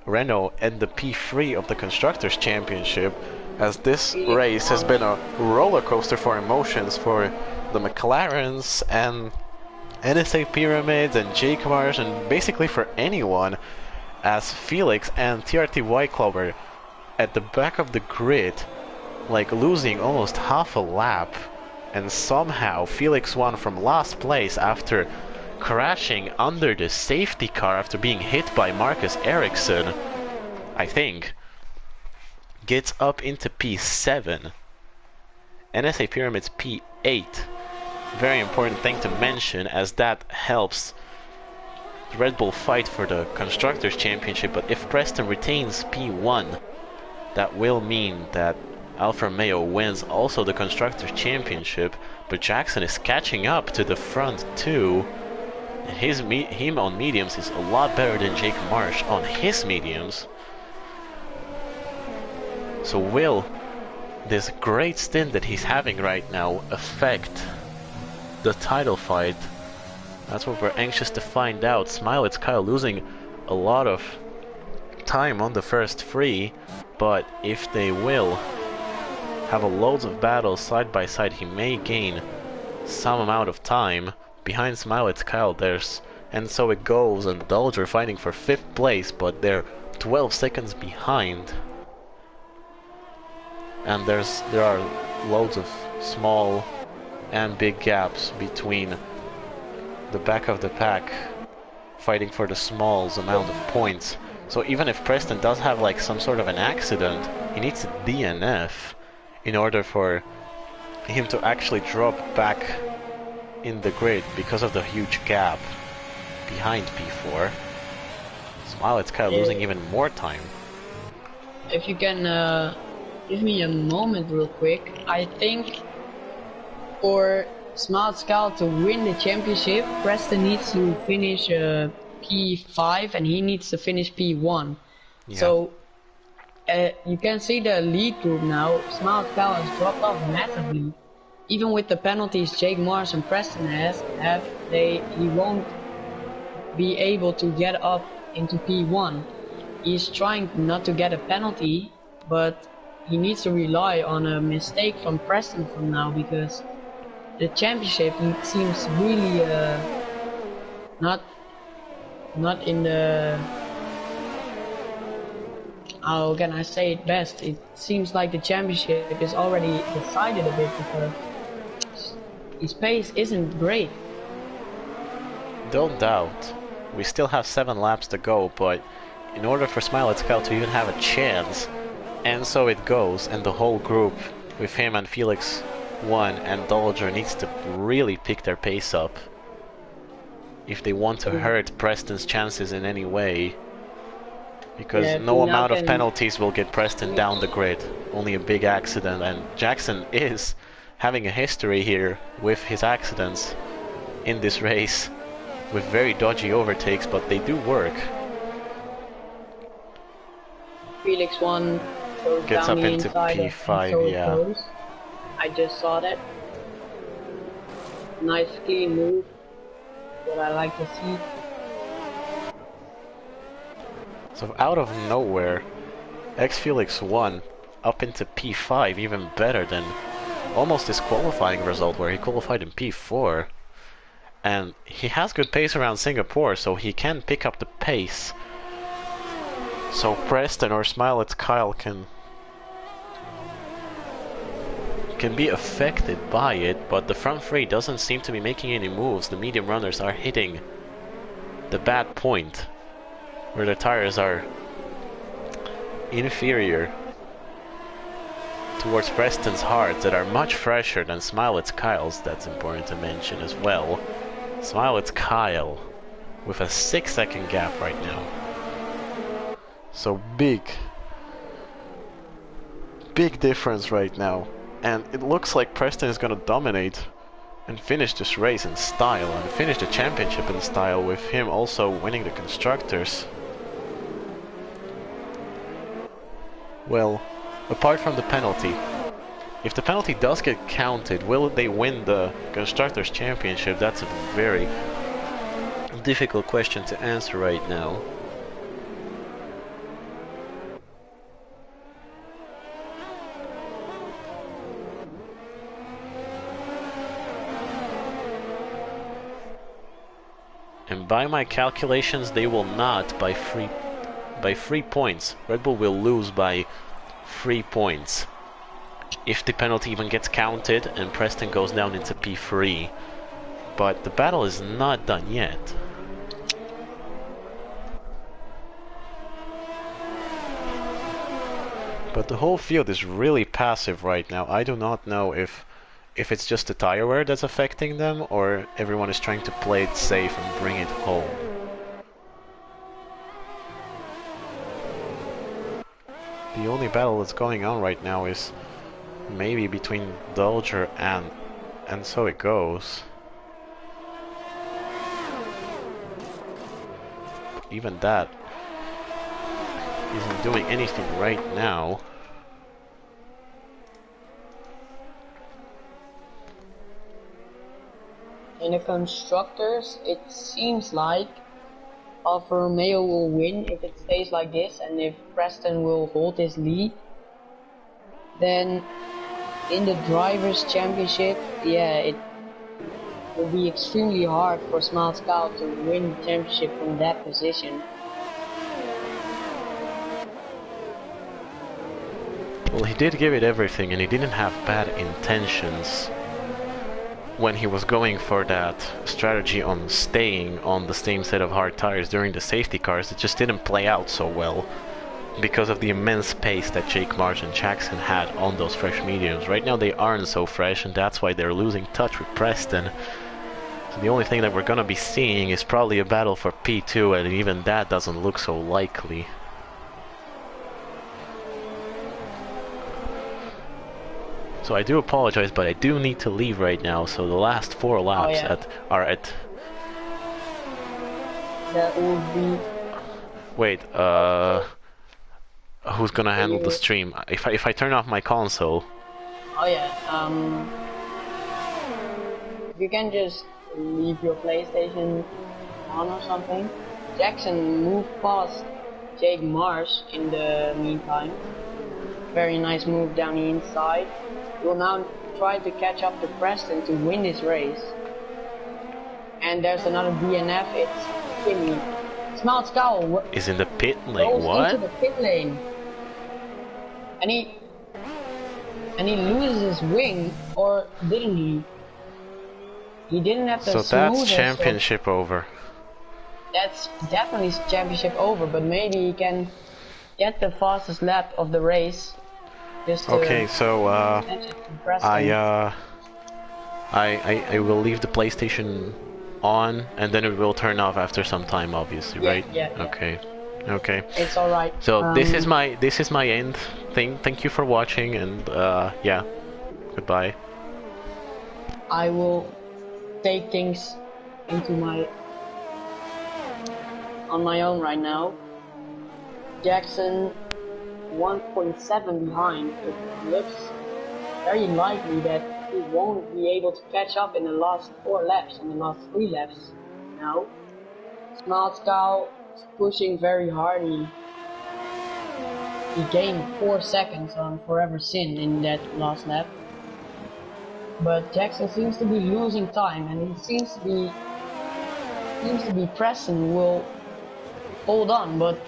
Renault and the P3 of the Constructors' Championship, as this race has been a roller coaster for emotions for the McLarens and NSA Pyramids and Jake Marsh, and basically for anyone, as Felix and TRT White Clover at the back of the grid, like losing almost half a lap, and somehow Felix won from last place after crashing under the safety car after being hit by Marcus Ericsson, I think, gets up into P7. NSA Pyramids P8. Very important thing to mention, as that helps Red Bull fight for the Constructors' Championship. But if Preston retains P1, that will mean that Alfa Romeo wins also the Constructors' Championship, but Jackson is catching up to the front two, and him on mediums is a lot better than Jake Marsh on his mediums. So will this great stint that he's having right now affect the title fight? That's what we're anxious to find out. Smiley's Kyle losing a lot of time on the first 3, but if they will have a loads of battles side by side, he may gain some amount of time. Behind Smiley's Kyle and so it goes, and the Dodger fighting for 5th place, but they're 12 seconds behind. And there are loads of small and big gaps between the back of the pack fighting for the smallest amount of points. So even if Preston does have like some sort of an accident, he needs to DNF in order for him to actually drop back in the grid because of the huge gap behind P4. Smiley's kind of losing even more time. If you can give me a moment real quick, I think for Smart Scout to win the championship, Preston needs to finish P5 and he needs to finish P1. Yeah. So you can see the lead group now. Smart Scout has dropped off massively. Even with the penalties Jake Marsh and Preston he won't be able to get up into P1. He's trying not to get a penalty, but he needs to rely on a mistake from Preston from now, because the championship, he seems really not in the, how can I say it best? It seems like the championship is already decided a bit because his pace isn't great. Don't doubt. We still have 7 laps to go, but in order for Smile at Scout to even have a chance, and so it goes, and the whole group with him and Felix 1 and Dolger needs to really pick their pace up if they want to hurt Preston's chances in any way, because Yeah, no amount of penalties will get Preston down the grid, only a big accident, and Jackson is having a history here with his accidents in this race with very dodgy overtakes, but they do work. Felix 1 goes Gets down up the into inside P5, so yeah. goes. I just saw that. Nice clean move. What I like to see. So out of nowhere, Felix 1 up into P5, even better than almost his qualifying result where he qualified in P4. And he has good pace around Singapore, so he can pick up the pace. So Preston or Smile at Kyle can be affected by it, but the front three doesn't seem to be making any moves. The medium runners are hitting the bad point where the tires are inferior towards Preston's hards that are much fresher than Smile at Kyle's. That's important to mention as well. Smile at Kyle with a 6-second gap right now. So big difference right now. And it looks like Preston is going to dominate and finish this race in style and finish the championship in style, with him also winning the constructors. Well, apart from the penalty, if the penalty does get counted, will they win the constructors championship? That's a very difficult question to answer right now. And by my calculations, they will not by 3 points. Red Bull will lose by 3 points if the penalty even gets counted and Preston goes down into P3. But the battle is not done yet. But the whole field is really passive right now. I do not know if it's just the tire wear that's affecting them, or everyone is trying to play it safe and bring it home. The only battle that's going on right now is maybe between Dolger and so it goes. Even that isn't doing anything right now. In the constructors, it seems like Alfa Romeo will win if it stays like this, and if Preston will hold his lead. Then in the drivers' championship, yeah, it will be extremely hard for Smile Scout to win the championship from that position. Well, he did give it everything, and he didn't have bad intentions when he was going for that strategy on staying on the same set of hard tires during the safety cars. It just didn't play out so well because of the immense pace that Jake Marsh and Jackson had on those fresh mediums. Right now they aren't so fresh, and that's why they're losing touch with Preston. So the only thing that we're gonna be seeing is probably a battle for P2, and even that doesn't look so likely. So I do apologize, but I do need to leave right now. So the last 4 laps are at. That will be. Wait, who's gonna handle the stream? If I turn off my console. Oh yeah. You can just leave your PlayStation on or something. Jackson moved past Jake Marsh in the meantime. Very nice move down the inside. He will now try to catch up to Preston to win this race. And there's another DNF, it's Kimi. Smart Scowl is in the pit lane. goes What? into the pit lane. And he loses his wing, or didn't he? He didn't have the So that's smoothest championship over. That's definitely championship over, but maybe he can get the fastest lap of the race. Just to Okay, so catch it from Preston. I will leave the PlayStation on, and then it will turn off after some time, obviously, right? Yeah. Okay. Okay. It's alright. So this is my end thing. Thank you for watching, and yeah, goodbye. I will take things into on my own right now. Jackson 1.7 behind. It looks very likely that he won't be able to catch up in the last 4 laps, in the last 3 laps now. Smart Scowl is pushing very hard. He gained 4 seconds on Forever Sin in that last lap. But Jackson seems to be losing time, and it seems to be Preston will hold on, but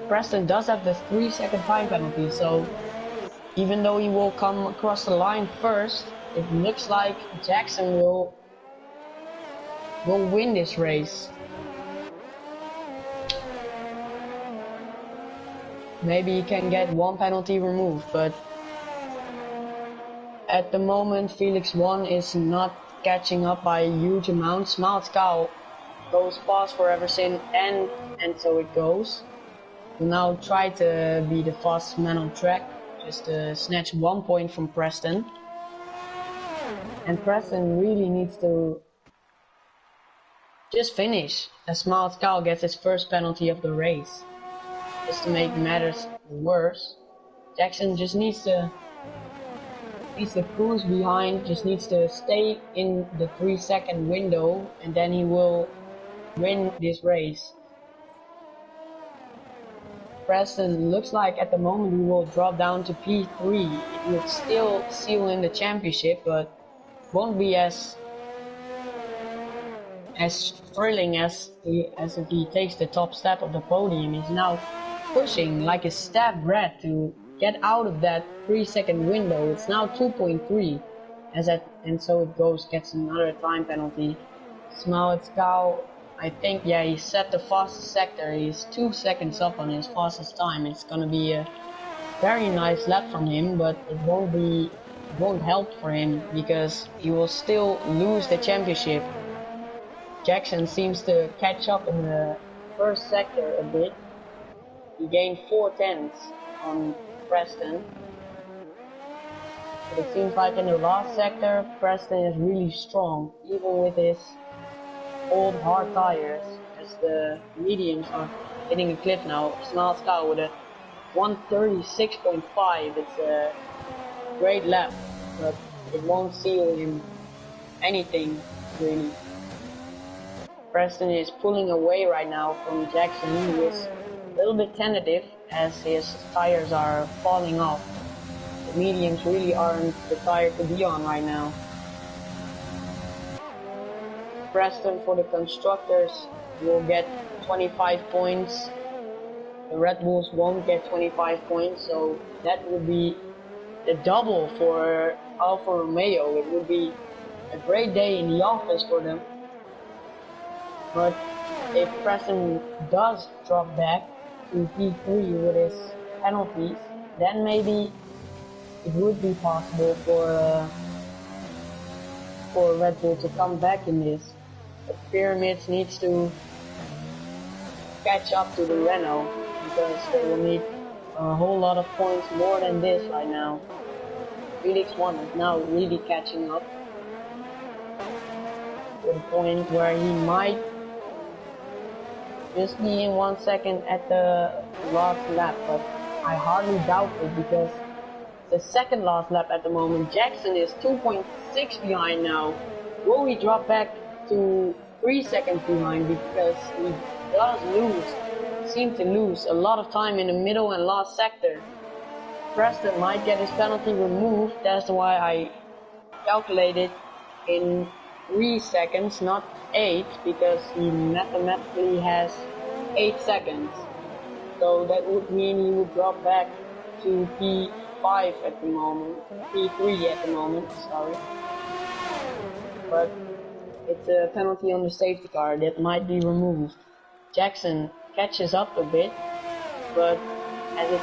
Preston does have the 3-second time penalty, so even though he will come across the line first, it looks like Jackson will win this race. Maybe he can get 1 penalty removed, but at the moment Felix 1 is not catching up by a huge amount. Smart Scowl goes past Forever Sin, and so it goes. We'll now try to be the fastest man on track, just to snatch 1 point from Preston. And Preston really needs to just finish as Smart Scowl gets his first penalty of the race. Just to make matters worse, Jackson just needs to cruise behind, just needs to stay in the 3-second window, and then he will win this race. Preston looks like at the moment he will drop down to P3. It will still seal in the championship, but won't be as thrilling as if he takes the top step of the podium. He's now pushing like a stabbed rat to get out of that 3-second window. It's now 2.3, and so it goes, gets another time penalty. Smart Scowl, I think, yeah, he set the fastest sector. He's 2 seconds up on his fastest time. It's gonna be a very nice lap from him, but it won't help for him because he will still lose the championship. Jackson seems to catch up in the first sector a bit. He gained 4/10 on Preston. But it seems like in the last sector, Preston is really strong, even with his old hard tires, as the mediums are hitting a cliff now. Smart Scowl with a 1:36.5. It's a great lap, but it won't seal him anything really. Preston is pulling away right now from Jackson, who is a little bit tentative as his tires are falling off. The mediums really aren't the tire to be on right now. Preston for the constructors will get 25 points. The Red Bulls won't get 25 points, so that would be the double for Alfa Romeo. It would be a great day in the office for them. But if Preston does drop back to P3 with his penalties, then maybe it would be possible for Red Bull to come back in this. But Pyramids needs to catch up to the Renault because they will need a whole lot of points more than this right now. Felix 1 is now really catching up to the point where he might just be in 1 second at the last lap, but I hardly doubt it because the second last lap at the moment. Jackson is 2.6 behind now. Will he drop back to 3 seconds behind because he does seem to lose a lot of time in the middle and last sector. Preston might get his penalty removed. That's why I calculated in 3 seconds, not 8, because he mathematically has 8 seconds. So that would mean he would drop back to P5 at the moment, P3 at the moment, sorry. But it's a penalty on the safety car that might be removed. Jackson catches up a bit, but as a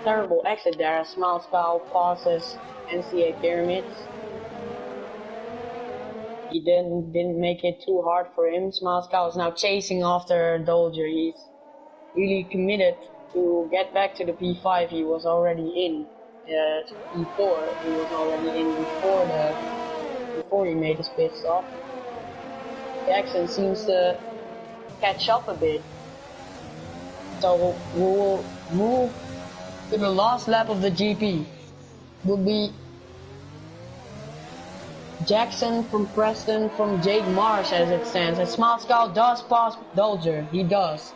terrible exit there, Smilescow passes NCA Pyramids. He didn't make it too hard for him. Smilescow is now chasing after Dolger. He's really committed to get back to the P5 he was already in. P4 he was already in before he made his pit stop. Jackson seems to catch up a bit. So we'll move to the last lap of the GP. Will be Jackson from Preston from Jake Marsh as it stands. And Smilescow does pass Dolger. He does.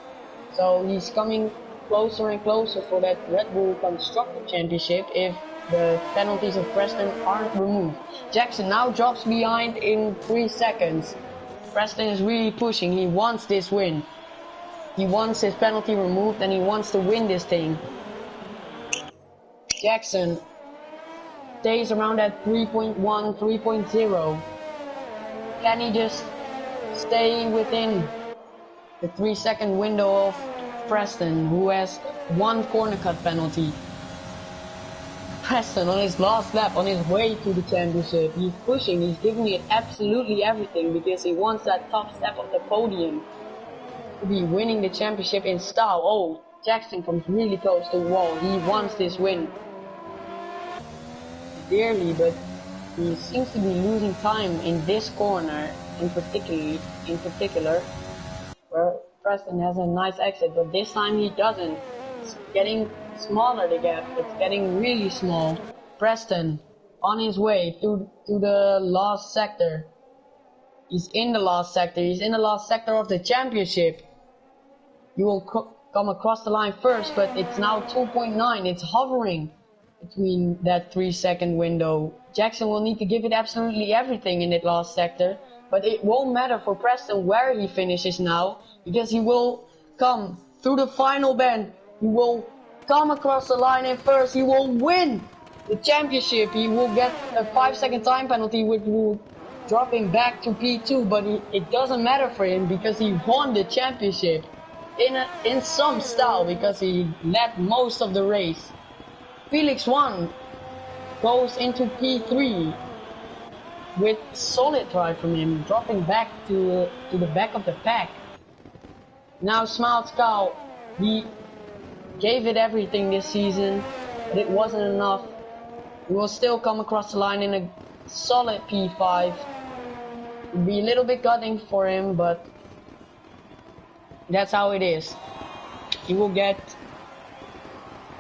So he's coming closer and closer for that Red Bull Constructor Championship if the penalties of Preston aren't removed. Jackson now drops behind in 3 seconds. Preston is really pushing. He wants this win. He wants his penalty removed and he wants to win this thing. Jackson stays around that 3.1, 3.0. Can he just stay within the 3 second window of Preston, who has 1 corner cut penalty? Preston on his last lap, on his way to the championship, he's pushing, he's giving it absolutely everything because he wants that top step of the podium to be winning the championship in style. Oh, Jackson comes really close to the wall. He wants this win dearly, but he seems to be losing time in this corner in particular, where Preston has a nice exit, but this time he doesn't. It's getting smaller, the gap. It's getting really small. Preston on his way to the last sector. He's in the last sector. He's in the last sector of the championship. You will come across the line first, but it's now 2.9. It's hovering between that 3 second window. Jackson will need to give it absolutely everything in that last sector, but it won't matter for Preston where he finishes now, because he will come through the final bend. He will come across the line in first. He will win the championship. He will get a 5 second time penalty, which will drop him back to P2, but it doesn't matter for him because he won the championship in some style, because he led most of the race. Felix 1 goes into P3 with solid drive from him, dropping back to the back of the pack. Now Smilescow, he gave it everything this season, but it wasn't enough. He will still come across the line in a solid P5. It'll be a little bit gutting for him, but that's how it is. He will get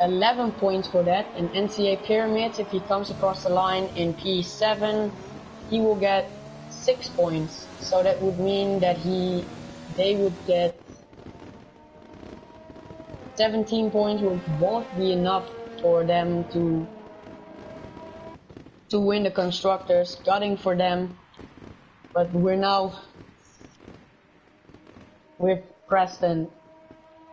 11 points for that, and NCA Pyramids, if he comes across the line in P7, he will get 6 points. So that would mean that they would get 17 points, which won't be enough for them to win the constructors. Gutting for them, but we're now with Preston.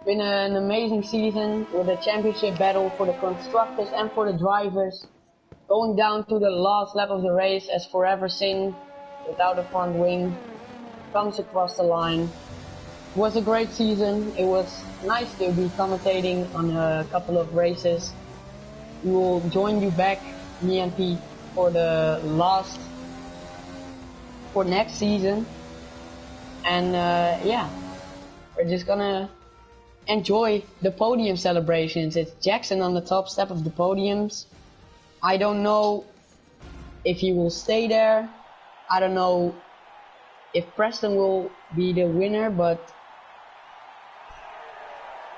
Been an amazing season with a championship battle for the constructors and for the drivers. Going down to the last lap of the race as Forever Sing, without a front wing, comes across the line. It was a great season. It was nice to be commentating on a couple of races. We will join you back, me and Pete, for next season. And yeah, we're just gonna enjoy the podium celebrations. It's Jackson on the top step of the podiums. I don't know if he will stay there. I don't know if Preston will be the winner, but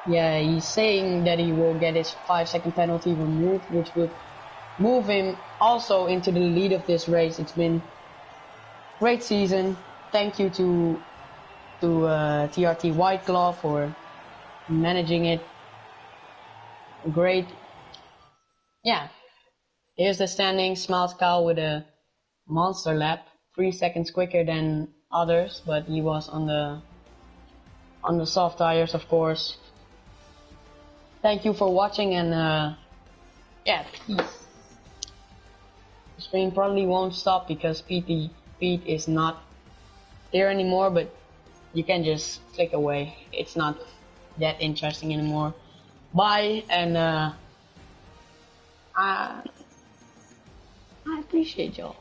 yeah, he's saying that he will get his 5 second penalty removed, which would move him also into the lead of this race. It's been a great season. Thank you to TRT White Claw for managing it. Great yeah, here's the standings. Miles Cow with a monster lap, 3 seconds quicker than others, but he was on the soft tires, of course. Thank you for watching, and yeah, peace. The stream probably won't stop because Pete is not there anymore, but you can just click away. It's not that interesting anymore. Bye, and I appreciate y'all.